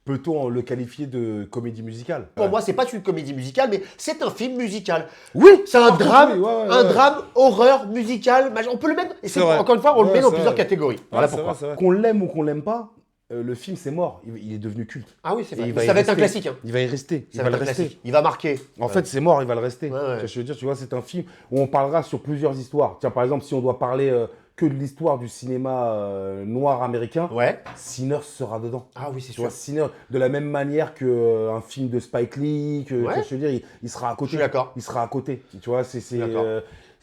peut-on le qualifier de comédie musicale. Pour moi, c'est pas une comédie musicale, mais c'est un film musical. Oui, C'est un par contre, drame, oui, ouais, un ouais. drame horreur musical. On peut le mettre. Et C'est vrai. encore une fois, on le Ouais, met dans c'est plusieurs vrai. catégories. Voilà Ouais, c'est pourquoi. vrai, c'est vrai. Qu'on l'aime ou qu'on l'aime pas, le film c'est mort. Il est devenu culte. Ah oui, c'est Et vrai. il va Ça y va être un rester. classique. Hein. Il va y rester. Il Ça va va le être un rester. classique. Il va marquer. En fait, c'est mort, il va le rester. Ouais, ouais. Tu vois, je veux dire, tu vois, c'est un film où on parlera sur plusieurs histoires. Tiens, par exemple, si on doit parler que de l'histoire du cinéma noir américain, Ouais. Sinners sera dedans. Ah oui, c'est Tu sûr. vois, Sinners, de la même manière qu'un film de Spike Lee, tu vois, Ouais. je veux dire, il sera à Je côté. suis d'accord. Il sera à côté. Tu vois, D'accord.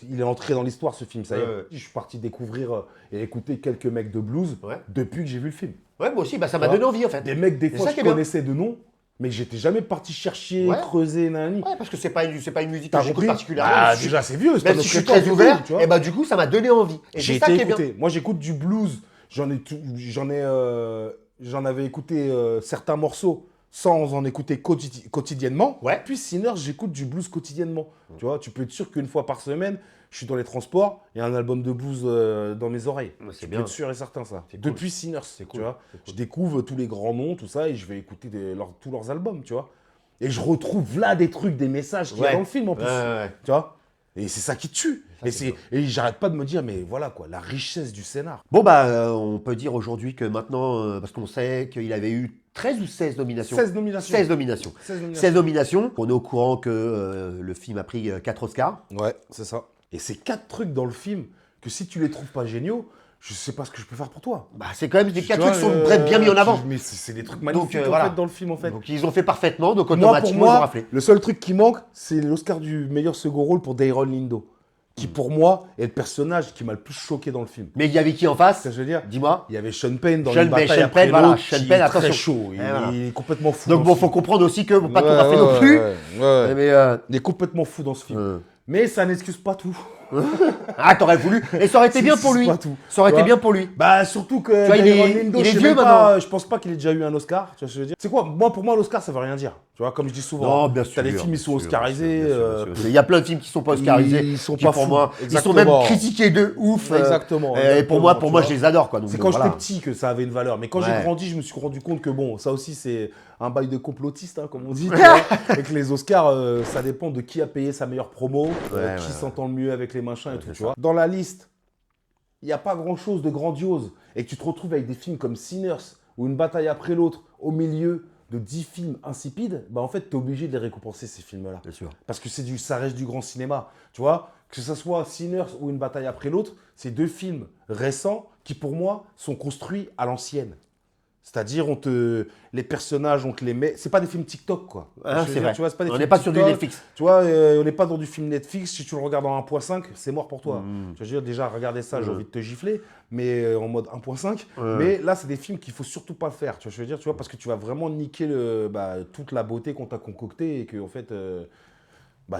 il est entré dans l'histoire, ce film. Ça y est. Ouais. Je suis parti découvrir et écouter quelques mecs de blues Ouais. depuis que j'ai vu le film. Ouais, moi aussi, bah, ça m'a Tu vois, donné envie en fait. Des mecs, des C'est fois, ça je qui est bien. connaissais de nom, mais j'étais jamais parti chercher, Ouais. creuser, nanani. Ouais, parce que c'est pas une musique que T'as j'écoute compris? particulièrement. Ah, Même si déjà, c'est vieux. c'est même pas si je notre suis époque très et ouvert, tout, tu vois. et bah du coup, ça m'a donné envie. Et J'ai c'est ça été qui est bien. écouté. Moi, j'écoute du blues. J'en avais écouté certains morceaux sans en écouter quotidiennement. Ouais. Puis Sinners, j'écoute du blues quotidiennement. Tu vois, tu peux être sûr qu'une fois par semaine, je suis dans les transports, il y a un album de blues dans mes oreilles. Ouais, c'est Tu bien. peux être sûr et certain ça. C'est cool. Depuis Sinners, cool. tu vois. C'est cool. Je découvre tous les grands noms, tout ça, et je vais écouter tous leurs albums, tu vois. Et je retrouve là des trucs, des messages qu'il y a Ouais. dans le film en plus. Ouais. Tu vois. Et c'est ça qui tue. Ça, c'est Et j'arrête pas de me dire, mais voilà quoi, la richesse du scénar. Bon, bah, on peut dire aujourd'hui que maintenant, parce qu'on sait qu'il avait eu 13 ou 16 nominations. 16 nominations. 16 nominations. 16 nominations. 16 nominations. On est au courant que le film a pris 4 Oscars. Ouais, c'est ça. Et c'est 4 trucs dans le film que si tu les trouves pas géniaux, je sais pas ce que je peux faire pour toi. Bah, c'est quand même des 4 Tu vois, trucs qui sont bien mis en avant. Mais c'est des trucs magnifiques en voilà. fait, dans le film en fait. Donc ils ont fait parfaitement, donc Moi, pour automatiquement ils ont moi, raflé. le seul truc qui manque, c'est l'Oscar du meilleur second rôle pour Dairon Lindo. Qui pour moi est le personnage qui m'a le plus choqué dans le film. Mais il y avait qui en face? C'est ce que je veux dire. Dis-moi. Il y avait Sean Penn dans Sean une bataille Penn, après voilà, l'autre, Sean qui Penn, est très attention. chaud. Il, Et voilà. il est complètement fou. Donc dans bon, ce faut film. comprendre aussi que pas tout Ouais, rafler ouais, non plus. ouais. Mais Il est complètement fou dans ce film. Mais ça n'excuse pas tout. ah, t'aurais voulu. Et ça aurait été bien pour lui. C'est pas tout. Ça aurait Tu été vois. bien pour lui. Bah surtout que vois, il Dairon est- Lindo, il est je sais vieux même pas, maintenant. je pense pas qu'il ait déjà eu un Oscar. Tu vois ce que je veux dire. C'est quoi? Moi, pour moi, l'Oscar, ça veut rien dire. Tu vois, comme je dis souvent. Non, bien sûr. T'as des films, ils sont bien sûr, oscarisés. bien sûr, bien sûr. Il y a plein de films qui sont pas oscarisés. Ils sont qui, pas pour fous. moi, ils sont Exactement. même critiqués de ouf. Exactement, Et pour moi, exactement, tu je vois. les adore quoi. Donc, C'est bon, quand voilà. j'étais petit que ça avait une valeur. Mais quand Ouais. j'ai grandi, je me suis rendu compte que bon, ça aussi, c'est un bail de complotiste, hein, comme on dit. Tu vois, et que les Oscars, ça dépend de qui a payé sa meilleure promo, Ouais, qui ouais, s'entend le mieux avec les machins et tout. c'est Tu ça. vois. Dans la liste, il n'y a pas grand-chose de grandiose. Et que tu te retrouves avec des films comme Sinners ou Une bataille après l'autre au milieu de 10 films insipides, bah en fait, tu es obligé de les récompenser, ces films-là. Bien sûr. Parce que ça reste du grand cinéma. Tu vois, que ce soit Sinners ou Une bataille après l'autre, c'est 2 films récents qui, pour moi, sont construits à l'ancienne. C'est-à-dire, les personnages, on te les met. C'est pas des films TikTok, quoi. Ah, Je veux c'est dire, vrai. Tu vois, c'est pas des On films n'est pas sur du TikTok. Netflix. Tu vois, on n'est pas dans du film Netflix. Si tu le regardes en 1.5, c'est mort pour toi. Je veux dire, déjà, regarder ça, j'ai envie de te gifler, mais en mode 1.5. Mais là, c'est des films qu'il faut surtout pas faire. Tu vois, je veux dire, tu vois, parce que tu vas vraiment niquer toute la beauté qu'on t'a concoctée et que, en fait.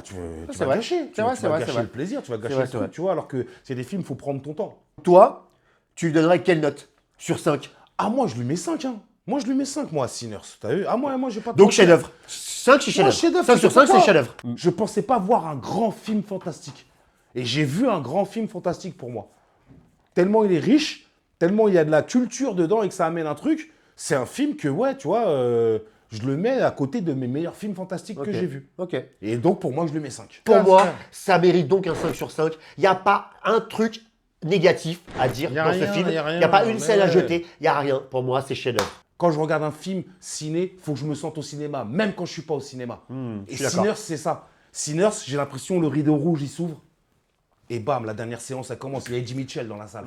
Tu C'est vas vrai. gâcher, C'est vrai, tu c'est vas vrai, c'est gâcher vrai. le plaisir, tu vas gâcher vrai, le c'est truc, vrai. tu vois, alors que c'est des films, il faut prendre ton temps. Toi, tu lui donnerais quelle note sur 5? Ah, moi, je lui mets 5, hein. Moi, je lui mets 5, moi, à Sinners. T'as vu? Ah, moi, j'ai pas de Donc problème. chef-d'œuvre. 5 c'est Moi, chef-d'œuvre. chef-d'œuvre, 5 sur je sais 5 c'est pas. chef-d'œuvre. Je pensais pas voir un grand film fantastique. Et j'ai vu un grand film fantastique pour moi. Tellement il est riche, tellement il y a de la culture dedans et que ça amène un truc. C'est un film que, ouais, tu vois, je le mets à côté de mes meilleurs films fantastiques que j'ai vus. Ok. Et donc, pour moi, je lui mets 5. Pour moi, ça mérite donc un 5 sur 5. Il n'y a pas un truc négatif à dire Y a dans rien, ce film. y a rien, Il n'y a pas une mais scène à ouais. jeter. Il n'y a rien. Pour moi, c'est chef-d'œuvre. Quand je regarde un film ciné, faut que je me sente au cinéma, même quand je suis pas au cinéma. je Et suis d'accord. Sinners, c'est ça. Sinners, j'ai l'impression le rideau rouge, il s'ouvre. Et bam, la dernière séance, ça commence. Il y a Eddie Mitchell dans la salle.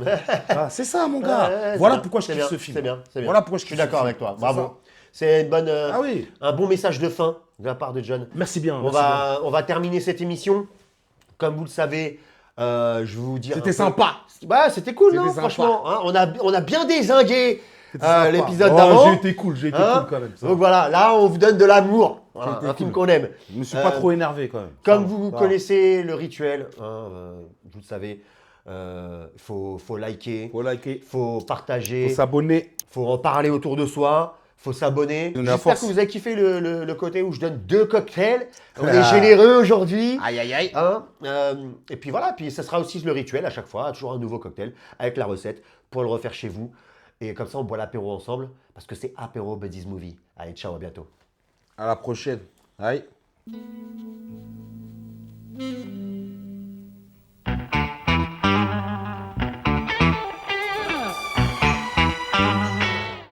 Ah, c'est ça, mon gars. Ouais, Voilà c'est pourquoi bien, je kiffe c'est ce film. C'est bien, c'est bien. Voilà pourquoi je Je suis kiffe ce d'accord film. avec toi. C'est Bravo. ça. C'est une bonne, Ah oui. un bon message de fin de la part de John. Merci bien. On merci bien. va terminer cette émission. Comme vous le savez, Je vais vous dire. C'était sympa. Ouais, c'était cool, C'était non, sympa. franchement. Hein, on a bien dézingué Sympa. l'épisode Oh, d'avant. j'ai été cool Hein, quand même. Ça. donc voilà, là, on vous donne de l'amour. Voilà, C'était un film cool. qu'on aime. Je me suis pas trop énervé quand même. Comme Ça, vous ça. connaissez le rituel, hein, vous le savez, faut liker, Faut liker, faut partager, faut s'abonner. faut en parler autour de soi, faut s'abonner. Donner la J'espère force. que vous avez kiffé le côté où je donne 2 cocktails. On est Ah. généreux aujourd'hui. Aïe aïe aïe. Hein, et puis voilà, puis ça sera aussi le rituel à chaque fois, toujours un nouveau cocktail avec la recette pour le refaire chez vous. Et comme ça, on boit l'apéro ensemble parce que c'est apéro Buddies Movie. Allez, ciao, à bientôt. À la prochaine. Aïe.